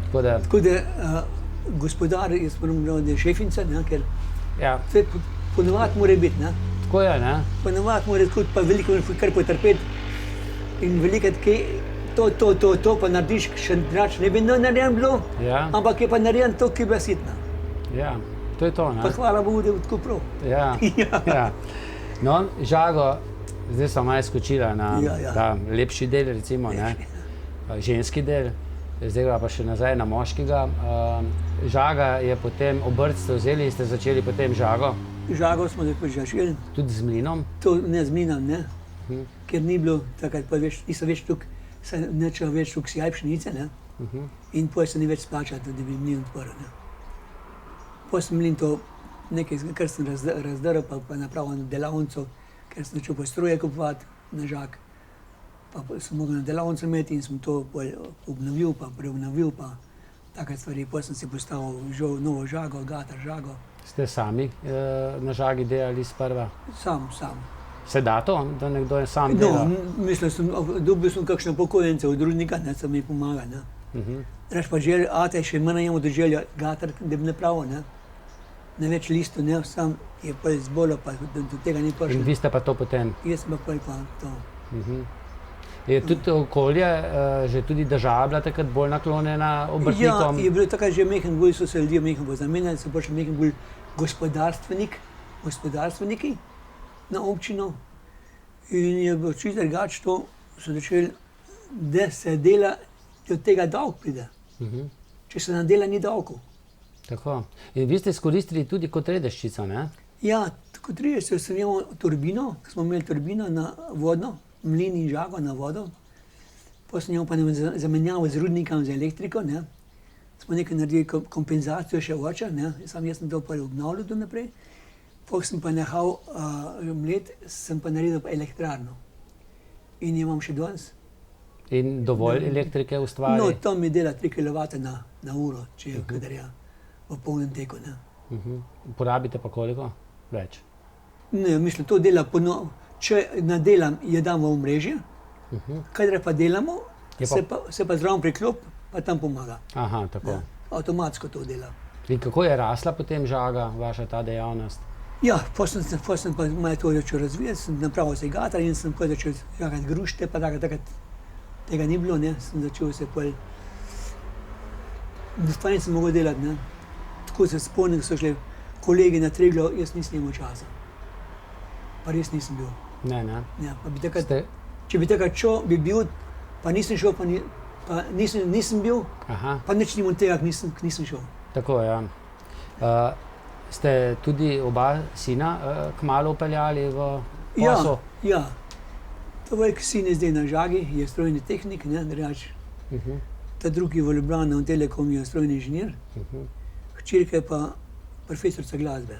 Speaker 3: Tako da,
Speaker 4: Tako da gospodar, jaz moram reči, da je šefinca, ne, ker
Speaker 3: ja,
Speaker 4: vse ponovadi mora biti, ne.
Speaker 3: tako je, ne?
Speaker 4: Ponovadi mora tudi pa veliko kar potrpeti in veliko to pa narediš, še drugače ne bi narejen bilo,
Speaker 3: Ja,
Speaker 4: ampak je pa narejen to, ki je bila sitna.
Speaker 3: ja, to je to, ne?
Speaker 4: Pa hvala Bogu, da je tako prav.
Speaker 3: Ja,
Speaker 4: Ja.
Speaker 3: ja. No, Žago, zdaj sem malo skočila na
Speaker 4: Ja.
Speaker 3: ta lepši del, recimo, ne? Ženski del, zdaj greva pa še nazaj na moškega. Žaga je potem, obrt ste vzeli in ste začeli potem Žago,
Speaker 4: Žago smo takoj začeli,
Speaker 3: tudi z mlinom.
Speaker 4: to ne z mlinom, ne, ker ni bilo takrat pa več, niso več tukaj, se nečejo več tukaj sjaj pšenice, ne, in potem se ni več splačati, da bi mlin odprl, ne. Potem sem mlin to nekaj, kar sem razdral, pa napravil na delavnico, ker sem začel pa stroje kupovati na Žag. Pa sem mogel na delavnico imeti in sem to obnovil, pa preobnovil, pa take stvari. Potem sem si postavil novo Žago, gatar Žago,
Speaker 3: Ste sami na Žagi delali sprva?
Speaker 4: sam.
Speaker 3: Se da to, da nekdo je sam
Speaker 4: No,
Speaker 3: dela?
Speaker 4: mislim, dobil sem kakšne pokojence od rudnika, ne, sem mi pomagal, ne. Reč pa želja, ate še manj imamo do želja gatar, da bi napravil, ne. Ne več listov, ne, sam je pa zbolel, pa do tega ni
Speaker 3: In
Speaker 4: prišel.
Speaker 3: vi ste pa to potem?
Speaker 4: Jaz sem pa to.
Speaker 3: Je tudi okolje, že tudi država bila takrat bolj naklonjena
Speaker 4: Ja,
Speaker 3: obrtnikom?
Speaker 4: je bilo takrat že mehen bolj, so se ljudje mehen bolj zamenjali, so pa še mehen bolj gospodarstveniki na občino. In je bilo čisto drugače to, so začeli, da se dela, da od tega davek pride. Če se ne dela, ni davkov.
Speaker 3: Tako. In vi ste izkoristili tudi kot redeščico, ne?
Speaker 4: Ja, kot 30 sem imel turbino, smo imeli turbino na vodno, mlin in Žago na vodo. Potem sem imel pa zamenjavo z rudnikom za elektriko, ne. Smo nekaj naredili kompenzacijo še oče, ne, sam jaz sem to pa obnavljal do naprej. Potem sem pa nehal mlet, sem pa naredil pa elektrarno. In jo imam še danes.
Speaker 3: In dovolj elektrike ustvari?
Speaker 4: No, to mi dela 3 kW na uro, če je kadar je v polnem teku, ne.
Speaker 3: Porabite pa koliko? Več?
Speaker 4: Ne, mislim, to dela če nadelam, je dam v omrežje, kadar pa delamo, se pa zraven priklop, pa tam pomaga.
Speaker 3: Aha, tako.
Speaker 4: Ja, avtomatsko to dela.
Speaker 3: In kako je rasla potem Žaga, vaša ta dejavnost?
Speaker 4: Ja, potem sem pa malo to začel razvijati, sem napravil se gatar in sem pa začel žagati grušte, pa takrat tega ni bilo, ne, sem začel se pol. Stvari sem mogel delati, ne. Tako se spomnim, so šli kolegi na Triglav, jaz nisem imel časa. Pa res nisem bil.
Speaker 3: Ne.
Speaker 4: Ja, pa bi takrat, če bi takrat šel, bi bil, pa nisem šel, pa nisem bil,
Speaker 3: Aha,
Speaker 4: pa nič nimam tega, nisem šel.
Speaker 3: tako, ja. Ste tudi oba sina kmalu upeljali v posel?
Speaker 4: Ja. To velik sin je zdaj na Žagi, je strojni tehnik, ne, drugače. Ta drugi v Ljubljani, v Telekom je strojni inženir. Hčerka je pa profesorica glasbe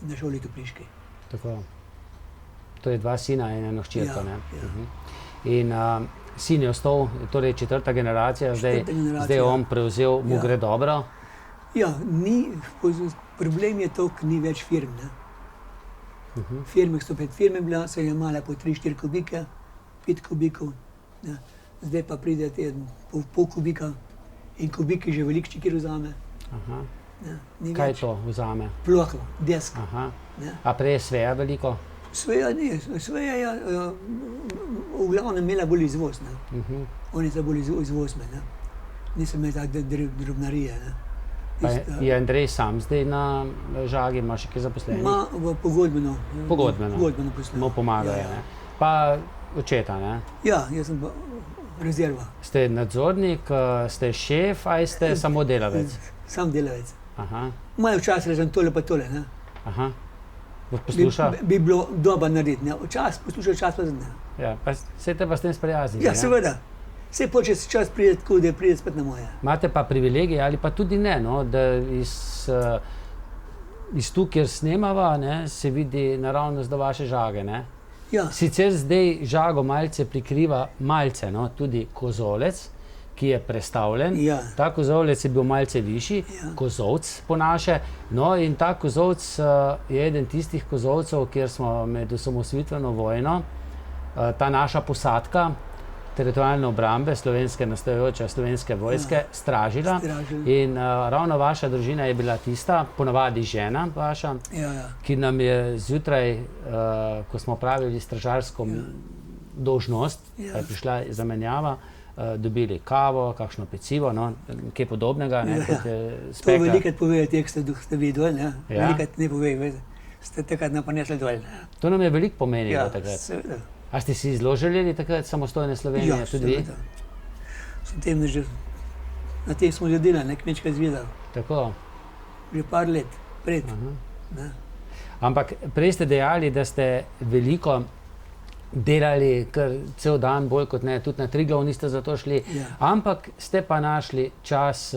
Speaker 4: na šoli Topliški.
Speaker 3: Tako. To je 2 sina in 1 hčerka,
Speaker 4: Ja,
Speaker 3: ne?
Speaker 4: ja.
Speaker 3: In sin je ostal, torej 4. generacija, zdaj je on prevzel, mu
Speaker 4: Ja.
Speaker 3: gre dobro?
Speaker 4: Ja, problem je to, ker ni več firm, ne. Firme so pred firme bile, se je male po 3-4 kubike, 5 kubikov, ne. Zdaj pa pride pol kubika in kubiki že velikči, kjer vzame.
Speaker 3: Aha.
Speaker 4: Ne, ni
Speaker 3: Kaj
Speaker 4: več.
Speaker 3: to vzame?
Speaker 4: Ploho, desk.
Speaker 3: Aha.
Speaker 4: Ne.
Speaker 3: A prej je sveja veliko?
Speaker 4: Sveja ni, sveja je v glavnem imela bolj izvoz, ne. Oni so bolj izvoz, ne. Nisem imel tako drobnarije, ne.
Speaker 3: Je Andrej sam zdaj na žagi, ima še kaj zaposlenih?
Speaker 4: Ima v pogodbeno.
Speaker 3: Pogodbeno
Speaker 4: posleno.
Speaker 3: Mu pomagajo,
Speaker 4: Ja, ja.
Speaker 3: ne? Pa očeta, ne?
Speaker 4: Ja, jaz sem pa rezerva.
Speaker 3: Ste nadzornik, ste šef ali ste samo delavec?
Speaker 4: Sam delavec.
Speaker 3: Aha,
Speaker 4: Imajo včasih rečem tole pa tole, ne.
Speaker 3: aha. Posluša?
Speaker 4: Bi bilo dobro narediti, ne. Včasih posluša, včasih pa ne.
Speaker 3: Ja, pa se te pa s tem sprijaznili,
Speaker 4: Ja,
Speaker 3: ne?
Speaker 4: seveda. Saj počet čas pride tako, da pride spet na moje.
Speaker 3: Imate pa privilegije ali pa tudi ne, no, da iz tu, kjer snemava, ne, se vidi naravnost do vaše žage, ne?
Speaker 4: Ja,
Speaker 3: Sicer zdaj žago malce prikriva malce, no, tudi kozolec, ki je prestavljen.
Speaker 4: Ja.
Speaker 3: Ta kozolec je bil malce višji,
Speaker 4: Ja.
Speaker 3: kozolc po naše. No, in ta kozolc je eden tistih kozolcev, kjer smo med osamosvojitveno vojno, ta naša posadka teritorialne obrambe slovenske, nastajajoče slovenske vojske, stražila. In ravno vaša družina je bila tista, ponavadi žena vaša,
Speaker 4: ja.
Speaker 3: ki nam je zjutraj, ko smo pravili stražarsko dolžnost,
Speaker 4: Ja.
Speaker 3: je prišla zamenjava, dobili kavo, kakšno pecivo, no, kaj podobnega, ne,
Speaker 4: Ja.
Speaker 3: kot je
Speaker 4: To
Speaker 3: spekla.
Speaker 4: velikrat povejo tekste, da ste vi dol, ne.
Speaker 3: Ja.
Speaker 4: Velikrat ne povejo, veste. Ste takrat naponesli dol, ne.
Speaker 3: To nam je veliko pomenilo
Speaker 4: Ja,
Speaker 3: takrat.
Speaker 4: seveda.
Speaker 3: A ste si zelo želeli takrat samostojne Slovenije,
Speaker 4: Ja,
Speaker 3: tudi vi?
Speaker 4: seveda. Sem tem že, na teh smo že delali, ne, Kmečka zveza,
Speaker 3: Tako.
Speaker 4: že par let pred,
Speaker 3: Aha.
Speaker 4: ne.
Speaker 3: Ampak prej ste dejali, da ste veliko delali, kar cel dan, bolj kot ne, tudi na Triglav niste zato šli,
Speaker 4: Ja.
Speaker 3: ampak ste pa našli čas,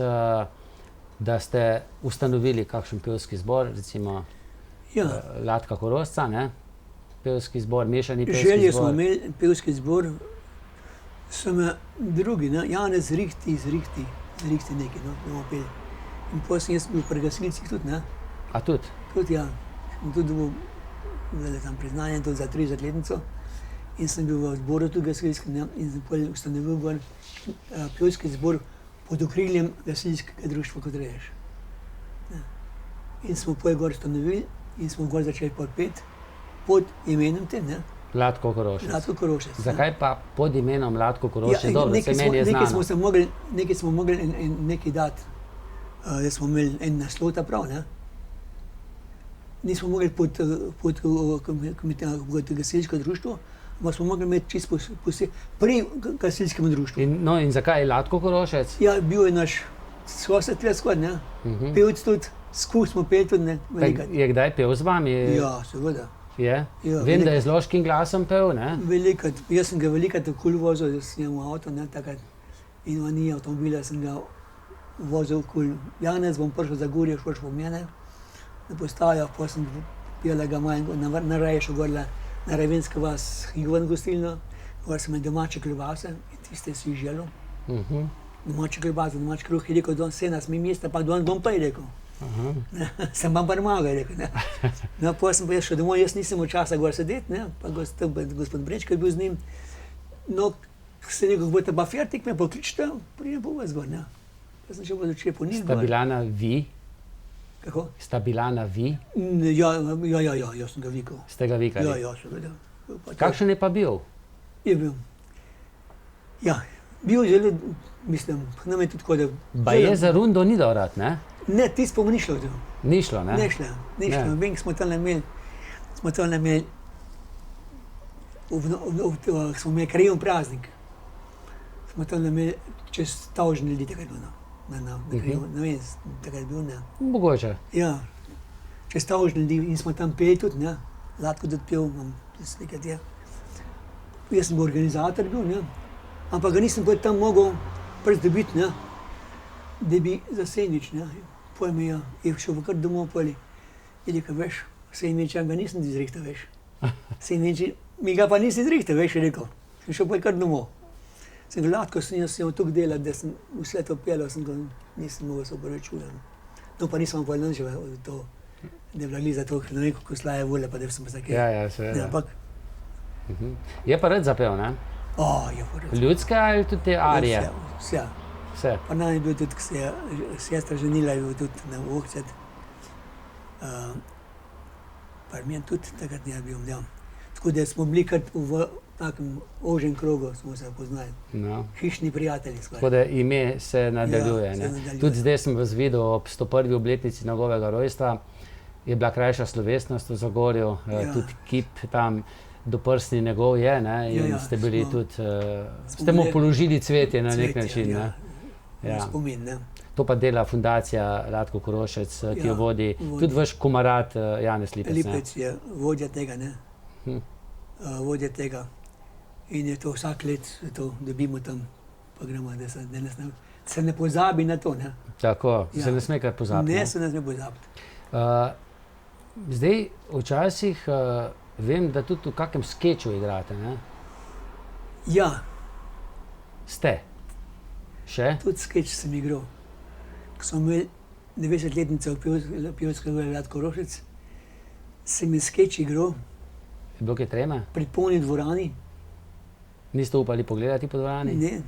Speaker 3: da ste ustanovili kakšen pevski zbor, recimo
Speaker 4: Ja.
Speaker 3: Latka Korosca, ne? Pevski zbor, mešani pevski
Speaker 4: Želje smo
Speaker 3: zbor.
Speaker 4: imeli, pevski zbor, so me drugi, ne, Janez Rihti neki, no, bomo peli. In potem sem jaz bil pri gasilcih tudi, ne,
Speaker 3: A tudi?
Speaker 4: tudi ja, sem tudi dobil tam priznanje tudi za 30-letnico in sem bil v odboru tudi gasilskem, ne, in sem potem ustanovil gor pevski zbor pod okriljem gasilskega društva, kot rečeš. Ne. In smo potem gor ustanovili in smo gor začeli peti pod imenom tem, ne,
Speaker 3: Latko Korošec.
Speaker 4: Latko Korošec. ne.
Speaker 3: Zakaj pa pod imenom Latko Korošec? Dobro,
Speaker 4: nekaj
Speaker 3: se meni je
Speaker 4: nekaj
Speaker 3: znano.
Speaker 4: smo mogli nekaj dati, da smo imeli en naslov ta prav, ne. Nismo mogli pod gasilsko društvo, ampak smo mogli imeti čisto pri gasilskem društvu.
Speaker 3: In zakaj Latko Korošec?
Speaker 4: Ja, bil je naš sosed tule skoraj, ne. Pevec tudi, skupaj smo peli tudi, ne, velikrat.
Speaker 3: Je kdaj pel z vami?
Speaker 4: Ja, seveda.
Speaker 3: Je?
Speaker 4: Ja,
Speaker 3: Vem, da je z loškim glasom pel, ne?
Speaker 4: Velikrat, jaz sem ga velikrat okoli vozil, da sem imel avto, ne, takrat, in on ni avtomobila, sem ga vozil okoli. Janez, bom prišel za Gorijo, šel po mene, na postajo, potem sem pila ga malo na Raješo, gor na Ravenska vas, Igovan gostilno, gor sem imel domače klobase in tiste si želel. Domače klobase, domače kruh, je rekel, don se nas mi mesta, pa don bom pa je rekel. Sem vam pomagal, je rekel, ne. No, potem sem pa jaz šel domov, jaz nisem imel časa gor sedeti, ne, pa gospod Brečko je bil z njim. No, se je rekel, ko boste pa fertik, me pokličite, pridem po vas gor, ne. Jaz sem šel pa začel po njih
Speaker 3: Sta
Speaker 4: gor.
Speaker 3: bila na vi?
Speaker 4: Kako?
Speaker 3: Sta bila na vi?
Speaker 4: Ja, jaz sem ga vikal.
Speaker 3: Ste ga vikali?
Speaker 4: Ja, seveda. Pa to
Speaker 3: Kakšen je pa bil?
Speaker 4: je bil? Ja, bil je zelo, mislim, nam je tudi tako, da...
Speaker 3: Ba je za rundo ni dal rad, ne?
Speaker 4: Ne, tisto pa mu ni šlo to.
Speaker 3: Ni šlo, ne?
Speaker 4: Ne šlo.
Speaker 3: Ne.
Speaker 4: Vem, smo tam imeli, smo imeli krajev praznik. Smo tam imeli čez tavžne ljudi, takrat bilo, na kraju, ne vem, takrat je bil, ne.
Speaker 3: Mogoče.
Speaker 4: Ja, čez tavžne ljudi in smo tam peli tudi, ne. Latko tudi pel, imam nekaj tega. Jaz sem bil organizator bil, ne. Ampak ga nisem potem tam mogel dobiti, ne. Da bi za sendvič, ne. Potem je šel kar domov, poli. Je rekel, veš, sendviča ga nisem izrihtal, veš. Sendviči, mi ga pa nisi izrihtal, veš, je rekel. Sem šel pa kar domov. Sem ga lahko, jaz sem toliko delal, da sem vse to pelal, nisem mogel se opravičujem. No pa nisem pa nič to, da je bila gliza to, ne vem, kako slaje volja, pa da sem pa zakaj.
Speaker 3: Ja, seveda.
Speaker 4: Ampak,
Speaker 3: Je pa rad zapel, ne?
Speaker 4: je pa res.
Speaker 3: Ljudske ali tudi te arije?
Speaker 4: Vse.
Speaker 3: Vse.
Speaker 4: Pa nam je bil tudi, ko se je sestra ženila, je bil tudi na Ohcet. Pa meni tudi takrat ne bil, ja. Tako da smo bili kar takem ožjem krogu smo se poznali.
Speaker 3: No.
Speaker 4: Hišni prijatelji
Speaker 3: Tako
Speaker 4: skoraj.
Speaker 3: da ime se nadaljuje.
Speaker 4: Ja, se
Speaker 3: Ne?
Speaker 4: nadaljuje.
Speaker 3: Tudi zdaj sem vas videl ob 101. obletnici njegovega rojstva, je bila krajša slovesnost v Zagorju,
Speaker 4: Ja.
Speaker 3: tudi kip tam doprsni njegov je, ne? In
Speaker 4: Ja,
Speaker 3: ste bili
Speaker 4: smo-
Speaker 3: tudi,
Speaker 4: smo
Speaker 3: ste mu
Speaker 4: bili-
Speaker 3: položili cvetje na nek
Speaker 4: Cvetje,
Speaker 3: način.
Speaker 4: ja.
Speaker 3: Ne? Ja.
Speaker 4: Spomin, ne.
Speaker 3: To pa dela fundacija Ratko Korošec, ki jo
Speaker 4: Ja,
Speaker 3: vodi
Speaker 4: vodi.
Speaker 3: tudi vaš komarad Janez Lipec. Ne?
Speaker 4: Lipec je vodja tega, ne. Vodja tega. In je to vsak let, to dobimo tam, pa gremo, se ne pozabi na to, ne.
Speaker 3: Tako,
Speaker 4: Ja.
Speaker 3: se ne sme kar pozabiti.
Speaker 4: Ne,
Speaker 3: ne?
Speaker 4: se ne sme pozabiti.
Speaker 3: Zdaj, včasih vem, da tudi v kakem skeču igrate. Ne?
Speaker 4: Ja,
Speaker 3: Ste? Še?
Speaker 4: tudi skeč sem igral. Ko smo imeli 90-letnico pevskega Ratko Korošec, sem je skeč igral
Speaker 3: Je bilo kaj treme?
Speaker 4: pri polni dvorani,
Speaker 3: Niste upali pogledati po dvorani?
Speaker 4: ne,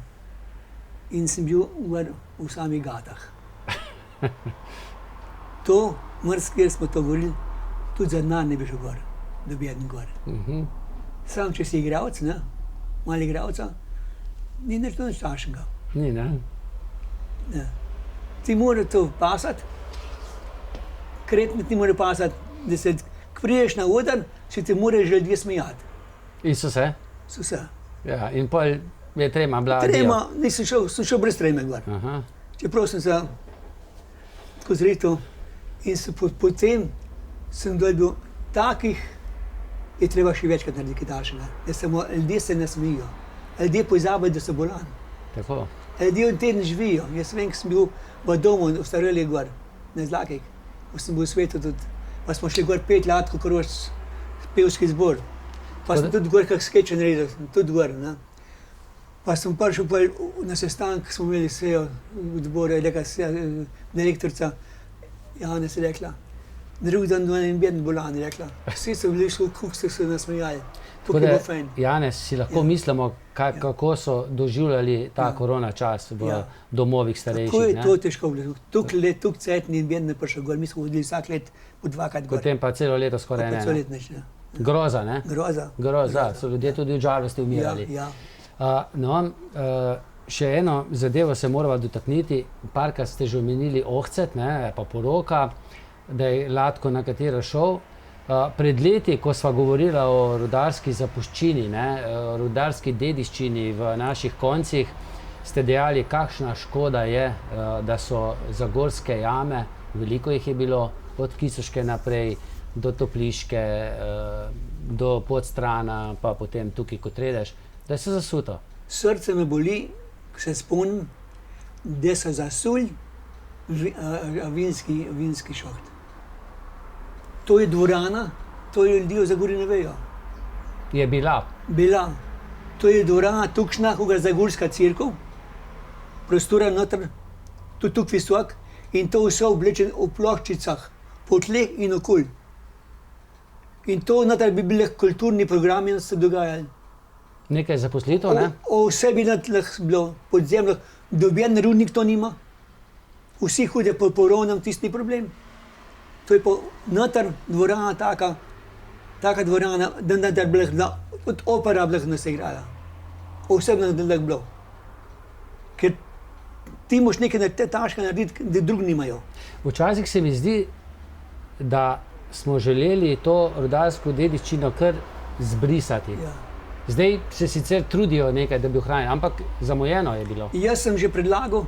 Speaker 4: in sem bil v samih gatah. To, kjer smo to govorili, tudi za denar ne bi šel gor, da bi eden gor. Sam, če si igralec, ne, mali igralca, ni nič takšnega.
Speaker 3: Ni, ne?
Speaker 4: Ne. Ti mora to pasati, kretno ti mora pasati, da se priješ na oder, se ti morajo že ljudje smejati.
Speaker 3: In so se?
Speaker 4: So se.
Speaker 3: Ja, in pol je trema bila.
Speaker 4: Trema, nisem šel, sem šel brez treme gor.
Speaker 3: Aha.
Speaker 4: Čeprav sem se tako zrital in potem sem dobil takih, je treba še večkrat narediti kaj takšnega. Ljudje se ne smejijo, ljudje pozabijo, da so bolani.
Speaker 3: Tako.
Speaker 4: Ljudje v teden živijo. Jaz vem, ko sem bil v domu, v Starelji gor, na Zlakih, ko sem bil v svetu tudi, pa smo šli gor 5 let, kot rož pevski zbor. Pa sem tudi gor kak skeče naredil, tudi gor. Ne? Pa sem prišel na sestanek, smo imeli sejo v odboru, je rekla direktorica Janez je rekla, drug dan do en beden bolan, je rekla. Vsi so bili šli, kako ste se nasmejali. To je bilo fajn.
Speaker 3: Janez, si lahko mislimo, kako so doživljali ta korona čas v domovih starejših.
Speaker 4: Kako je to težko bilo? Tuk let, tuk cet ni beden ne prišel gor, mi smo hodili vsak let po 2-krat gor.
Speaker 3: Potem pa celo leto skoraj ne.
Speaker 4: Celo let nič, ne.
Speaker 3: Groza, ne?
Speaker 4: Groza.
Speaker 3: Groza, so ljudje tudi v žalosti umirali.
Speaker 4: Ja.
Speaker 3: Še eno zadevo se moramo dotakniti. Parkrat ste že omenili Ohcet, ne, pa Poroka, da je Latko na katero šel. Pred leti, ko sva govorila o rudarski zapuščini, ne, o rudarski dediščini v naših koncih, ste dejali, kakšna škoda je, da so zagorske jame, veliko jih je bilo, od Kisoške naprej, do Topliške, do Podstrana, pa potem tukaj kot Redež, da je se zasuto.
Speaker 4: Srce me boli, ko se spomnim, da so zasuli vinski šoht. To je dvorana, to je ljudje v Zagorju ne vejo.
Speaker 3: Je bila.
Speaker 4: Bila. To je dvorana tukšna, kot je Zagorska cerkev, prostora noter, tudi tukaj visok, in to vse oblečeno v ploščicah, po tleh in okoli. In to noter bi bili kulturni programi, da se dogajali.
Speaker 3: Nekaj zaposlitev, ne?
Speaker 4: Vse bi na tleh bilo, pod zemljo, doben rudnik to nima. Vsi hodijo po rovnem, tisti ni problem. To je pa noter dvorana taka dvorana, da noter bi lahko, od opera bi lahko se igrala. Vse bi lahko bilo. Ker ti moš nekaj taška narediti, da drugi nimajo.
Speaker 3: Včasih se mi zdi, da smo želeli to rudarsko dediščino kar zbrisati.
Speaker 4: Ja.
Speaker 3: Zdaj se sicer trudijo nekaj, da bi ohranili, ampak zamujeno je bilo.
Speaker 4: Jaz sem že predlagal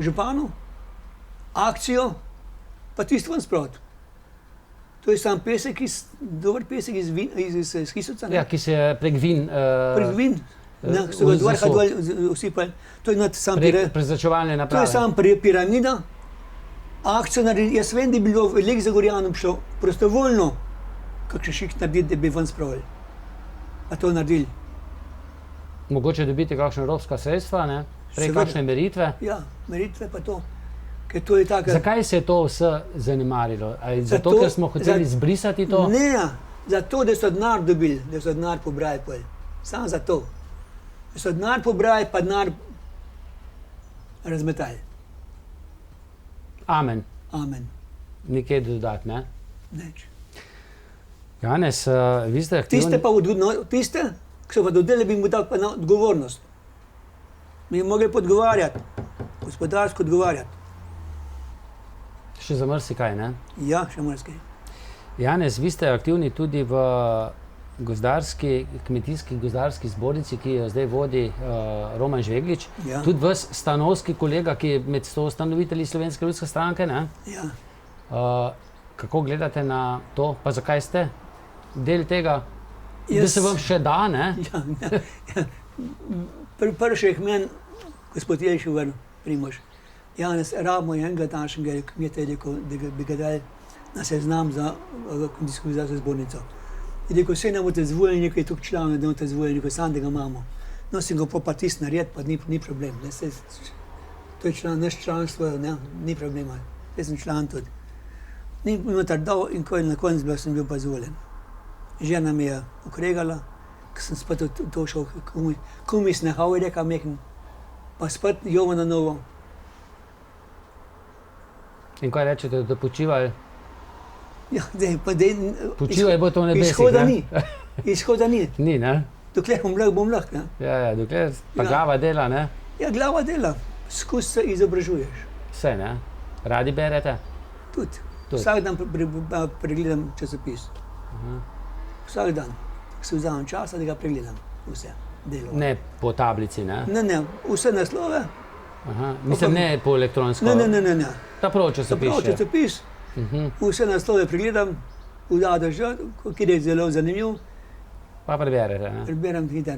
Speaker 4: županu akcijo, pa tisto ven spraviti. To je sam pesek, dober pesek iz Kisovca.
Speaker 3: Ja, ki se prek vin...
Speaker 4: Prek vin, so ga z vrha dol usipali. To je sam
Speaker 3: prezračevalne naprave.
Speaker 4: To je sam piramida. Akcijo narediti, jaz vem, da bi bilo veliko Zagorjanom šlo prostovoljno, kakšen šik narediti, da bi ven spravili. A to naredili.
Speaker 3: Mogoče dobiti kakšna evropska sredstva, ne? Prej kakšne meritve.
Speaker 4: Ja, meritve pa to. Ker to je tako.
Speaker 3: Zakaj se je to vse zanemarilo? Zato, ker smo hoteli zbrisati to?
Speaker 4: Ne, zato, da so denar dobili, da so denar pobrali pol. Samo zato. Da so denar pobrali, pa denar razmetali.
Speaker 3: Amen.
Speaker 4: Amen.
Speaker 3: Nekaj dodati, ne?
Speaker 4: Neč.
Speaker 3: Janez, vi ste aktivni...
Speaker 4: Tiste pa tiste, ki so pa dodali, bi mu dal pa na odgovornost. Mi bi mogli podgovarjati, gospodarsko odgovarjati.
Speaker 3: Še za marsikaj, ne?
Speaker 4: Ja, še marsikaj.
Speaker 3: Janez, vi ste aktivni tudi v kmetijski gozdarski zbornici, ki jo zdaj vodi Roman Žveglič.
Speaker 4: Ja.
Speaker 3: Tudi vas stanovski kolega, ki je med soustanovitelji Slovenske ljudske stranke, ne?
Speaker 4: Ja.
Speaker 3: Kako gledate na to, pa zakaj ste del tega, da se vam še da, ne?
Speaker 4: Ja. Prvi meni, gospod Jelševar, Primož, Janez, rabimo enega takšnega kmeta, da bi ga dali na seznam za kmetijsko gozdarsko zbornico. Je rekel, vse nam boste zvoljeni, nekaj je tukaj članov, da boste zvoljeni, ko sam, da ga imamo. No, sem ga pa tisti nared, pa ni problem. To je naš članstvo, ni problema. Jaz sem član tudi. Ni notar dal in ko je na koncu sem bil pa zvoljen. Žena mi je okregala, ko sem spet to šel, ko mi snehal, je rekel, mehen, pa spet jovo na novo.
Speaker 3: In kaj rečete, da počivali?
Speaker 4: Ja,
Speaker 3: Počivaj bo to v nebesih,
Speaker 4: Izhoda ni.
Speaker 3: Ni, ne?
Speaker 4: Dokler bom lahko, ne?
Speaker 3: Ja, dokler pa glava dela, ne?
Speaker 4: Ja, glava dela. Skus se izobražuješ.
Speaker 3: Vse, ne? Radi berete?
Speaker 4: Tudi. Vsak dan pregledam časopis. Vsak dan. Se vzamem časa, da ga pregledam. Vse. Delo.
Speaker 3: Ne po tablici, ne?
Speaker 4: Ne. Vse naslove.
Speaker 3: Mislim, ne po elektronsko.
Speaker 4: Ne.
Speaker 3: Ta prav časopis.
Speaker 4: Vse naslove pregledam, vdada že, kjer je zelo zanimiv.
Speaker 3: Pa preberete, ne?
Speaker 4: Preberem hitro.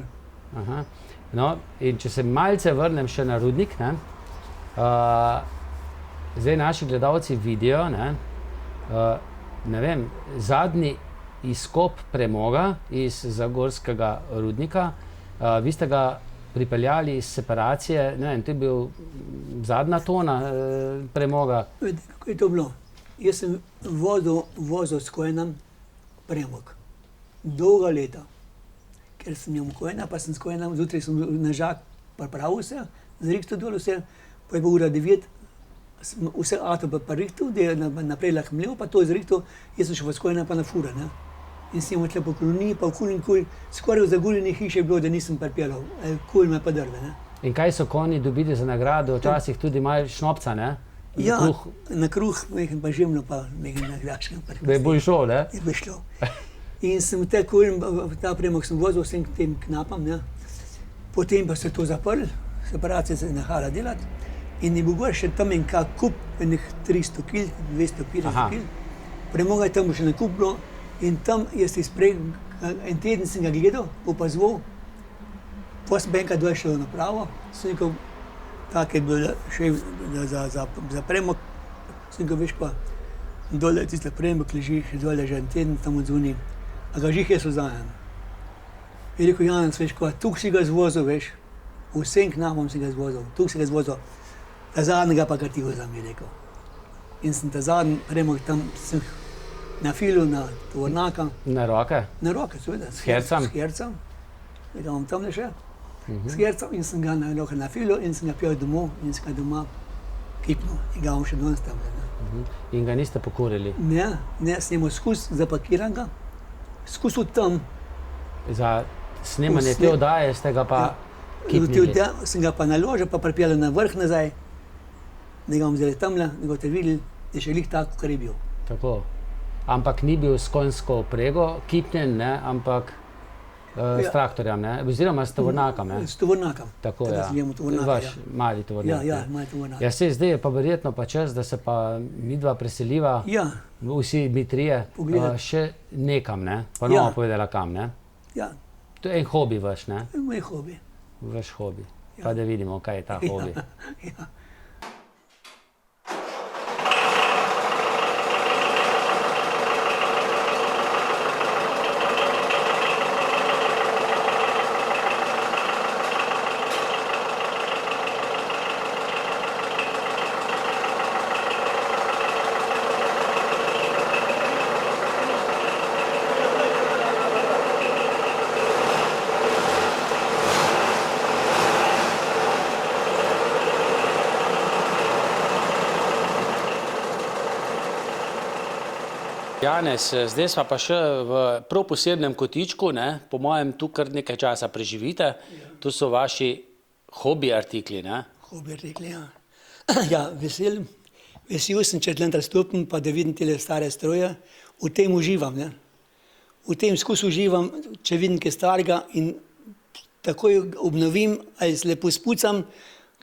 Speaker 3: No, in če se malce vrnem še na rudnik, ne? Zdaj naši gledalci vidijo, ne vem, zadnji izkop premoga iz zagorskega rudnika. Vi ste ga pripeljali iz separacije, ne vem, to je bil zadnja tona premoga.
Speaker 4: Vete, kako je to bilo? Jaz sem vozil s Kojenom premog. Dolga leta. Ker sem imel Kojena, pa sem s Kojenom, zjutraj sem na žak pripravil vse, zrihtal dol vse, pa je bilo ura 9, vse avto pa rihtal, da je naprej lahko mlel, pa to je zrihtal, jaz sem šel s Kojena pa na fura, ne. In sem imel tle po koloniji, pa v kulj, skoraj v zaguljeni hiši je bilo, da nisem pripeljal, kulj me pa drve, ne.
Speaker 3: In kaj so konji dobili za nagrado, včasih tudi malo šnopca, ne?
Speaker 4: Ja, na kruh, mehen pa žemljo, pa mehen na graškem.
Speaker 3: Da je bolj šlo, ne?
Speaker 4: Je bolj šlo. In sem ta premog sem vozil vsem tem knapam, ne. Potem pa se to zaprl, separacija se je nehala delati in je bil gor še tam en kup, enih 300 kil, 250 kil. Premoga je tam še na kup bilo in tam jaz en teden sem ga gledal, opazoval, pa sem enkrat dol šel napravo, sem rekel, tako je bilo še za premog, sem rekel, veš pa, dole tiste premog leži, dole že en teden tam odzvoni, a ga žih jaz vzamem. Je rekel, Janez, veš ko, tukaj si ga zvozil, veš, vsem knapom si ga zvozil, tukaj si ga zvozil, ta zadnjega pa kar ti vzam, je rekel. In sem ta zadnji premog tam sem nafilu na tovornaka.
Speaker 3: Na roke?
Speaker 4: Na roke, seveda.
Speaker 3: S hercem?
Speaker 4: S hercem, da ga imam tam še. S hercem in sem ga na roke nafilu in sem ga pijal domov in sem ga doma kipnil in ga imam še danes tam.
Speaker 3: In ga niste pokurili?
Speaker 4: Ne, sem imel skus zapakiran ga, skus od tam.
Speaker 3: Za snemanje te oddaje ste ga pa kipnili?
Speaker 4: Sem ga pa naložil, pa pripeljal na vrh nazaj, da ga bom zdaj tamle, da ga boste videli, da je še lih tako, kar je bil.
Speaker 3: Tako. Ampak ni bil s konjsko prego kipnjen, ne, ampak s traktorjem, ne, oziroma s tovornakom, ne?
Speaker 4: S tovornakom.
Speaker 3: Tako, ja. Vaš mali tovornak.
Speaker 4: Ja, mali tovornak.
Speaker 3: Ja, sej zdaj je pa verjetno pa čas, da se pa midva preseliva, vsi mi trije, še nekam, ne, pa novo povedala kam, ne?
Speaker 4: Ja.
Speaker 3: To je en hobi vaš, ne?
Speaker 4: Moj hobi.
Speaker 3: Vaš hobi. Pa da vidimo, kaj je ta hobi.
Speaker 4: Ja.
Speaker 3: Janez, zdaj smo pa še v prav posebnem kotičku, ne? Po mojem tu kar nekaj časa preživite. To so vaši hobi artikli, ne?
Speaker 4: Hobi artikli, ja. Ja, vesel sem, če tlem stopim, pa da vidim tele stare stroje. V tem uživam, ne. V tem skus uživam, če vidim kaj starega in takoj obnovim ali se lepo spucam,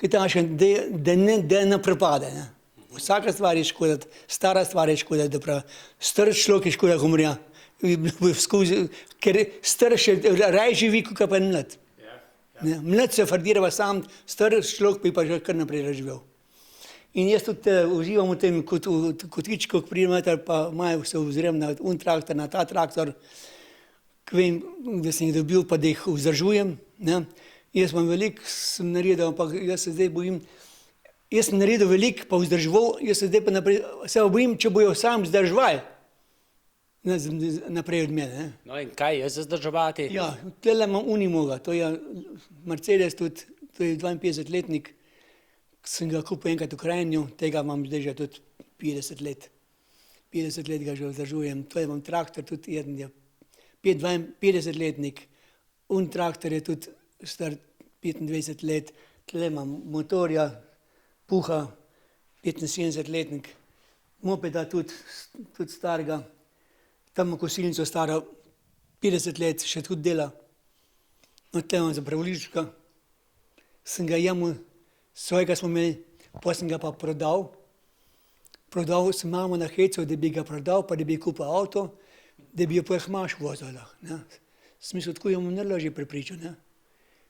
Speaker 4: da ne propade, ne. Vsaka stvar je škoditi, stara stvar je škoditi, da prav. Star človek je škoda humorja, ker star še raj živi, kot pa mlad. Mlad se fardirava sam, star človek bi pa že kar naprej razživel. In jaz tudi uživam v tem kotičku, ko pridem, pa malo se ozrem na traktor, na ta traktor, ko vem, da sem jih dobil, pa da jih vzdržujem. Jaz sem veliko naredil, ampak jaz se zdaj bojim. Jaz sem naredil veliko, pa vzdrževal, jaz se zdaj pa naprej, se bojim, če bojo sam vzdrževali naprej od mene.
Speaker 3: No in kaj je za vzdrževati? Ja,
Speaker 4: tule imam Unimoga, to je Mercedes tudi, to je 52-letnik, sem ga kupil enkrat v Krajnju, tega imam zdaj že tudi 50 let. 50 let ga že vzdržujem, to je imam traktor, tudi jeden je 52-letnik, traktor je tudi star 25 let, tule imam motorja, puha, 75-letnik, mopeda tudi starega, tam imam kosilnico staro 50 let, še tudi dela. No, tle imam zapravljička, sem ga jemel, svojega smo imeli, pa sem ga pa prodal. Prodal sem mamo na hecu, da bi ga prodal, pa da bi kupil avto, da bi jo pa Hmaš vozila. Smisel, tako jo bom najlažje prepričal.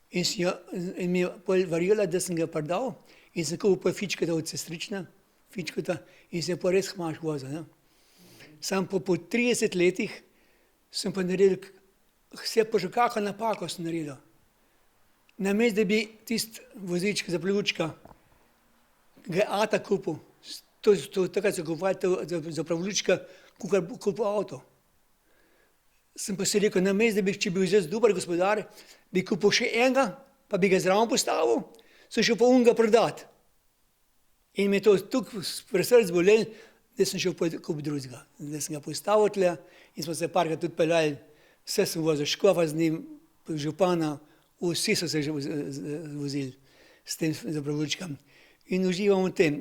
Speaker 4: In mi je pol verjela, da sem ga prodal, in sem kupil pa fičkota od sestrična, in sem pa res Hmaš vozil. Sam po 30 letih sem pa naredil, vse pa že kakšno napako sem naredil. Namesto da bi tisti voziček za pljučka, ga je ata kupil, takrat so kupovali za pljučka, kupil avto. Sem pa si rekel, namesto da bi, če bi vzel dober gospodar, bi kupil še enega, pa bi ga zraven postavil, sem šel pa unga prodati. In me to tukaj pri srcu bolelo, da sem šel kupiti drugega. Da sem ga postavil tle in smo se parkrat tudi peljali, vse sem vozil škofa z njim, župana, vsi so se že vozili s tem zapravljičkom. In uživam v tem.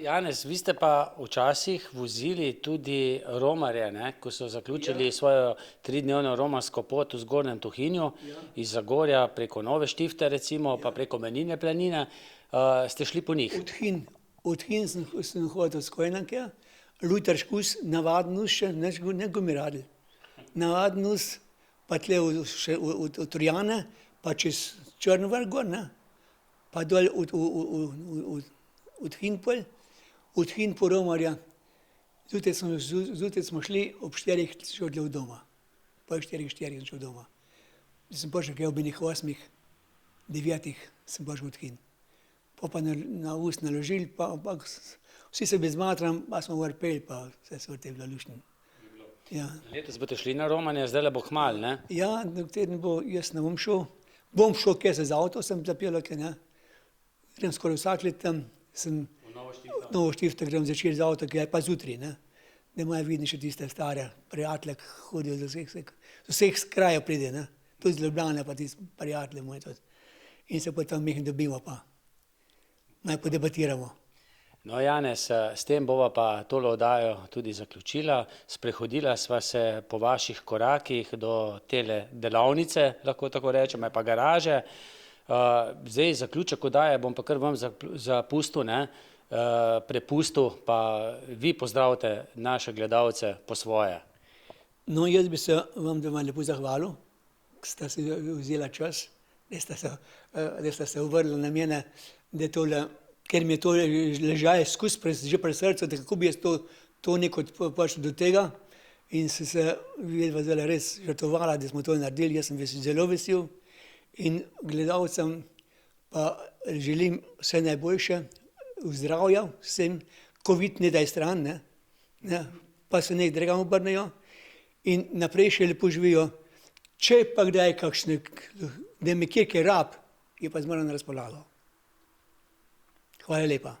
Speaker 3: Janez, vi ste pa včasih vozili tudi romarje, ne? Ko so zaključili svojo 3-dnevno romarsko pot v Zgornjem Tuhinju, iz Zagorja preko Nove Štifte recimo, pa preko Menine planine, ste šli po njih?
Speaker 4: Od Hin sem hodil s Kojnanke, Lujtar Škus, navaden us še, ne gumiradil. Navaden us, pa tle od Torjane, pa čez Črnovrh gor, ne? Pa dol od Hin pol, od Hin po Romarja. Zjutraj smo šli, ob 4 šel od doma. Pol 4 sem šel doma. Sem prišel kaj ob 8, 9 sem prišel od Hin. Pa na ust naložili, pa vsi se bez matram, pa smo vrpeli, pa vse so te bila luštni.
Speaker 3: Letos boste šli na romanje, zdaj le bo kmalu, ne?
Speaker 4: Ja, teden bo, jaz ne bom šel. Bom šel, kje se z avto, sem zapel, ne. Grem skoraj vsak let tam, sem v Novo Štifto, grem začeti z avto, ki je pa zjutraj, ne. Da imajo vidni še tiste stare prijatelje, ki hodijo z vseh krajev pride, ne. Tudi z Ljubljane, pa tiste prijatelje moje tudi. In se pa tam mehni dobimo pa. Naj podebatiramo.
Speaker 3: No, Janez, s tem bova pa tole oddajo tudi zaključila. Sprehodila sva se po vaših korakih do tele delavnice, lahko tako rečem, pa garaže. Zdaj zaključek oddaje bom pa kar vam zapustil, ne, prepustil, pa vi pozdravite naše gledalce po svoje.
Speaker 4: No, jaz bi se vam doma lepo zahvalil, ki sta si vzela čas, da sta se uvrli na mene, da tole, ker mi je to ležaje skozi že pri srcu, da kako bi jaz to nekaj prišel do tega in sem se vedva zdaj res žrtvovala, da smo to naredili, jaz sem zelo vesel in gledalcem pa želim vse najboljše, zdravja vsem, covid ne daj stran, ne, pa se nekaj drugam obrnejo in naprej še lepo živijo. Če pa kdaj kakšne, da me kje rab, je pa zmeraj na razpolago. Hvala lepa.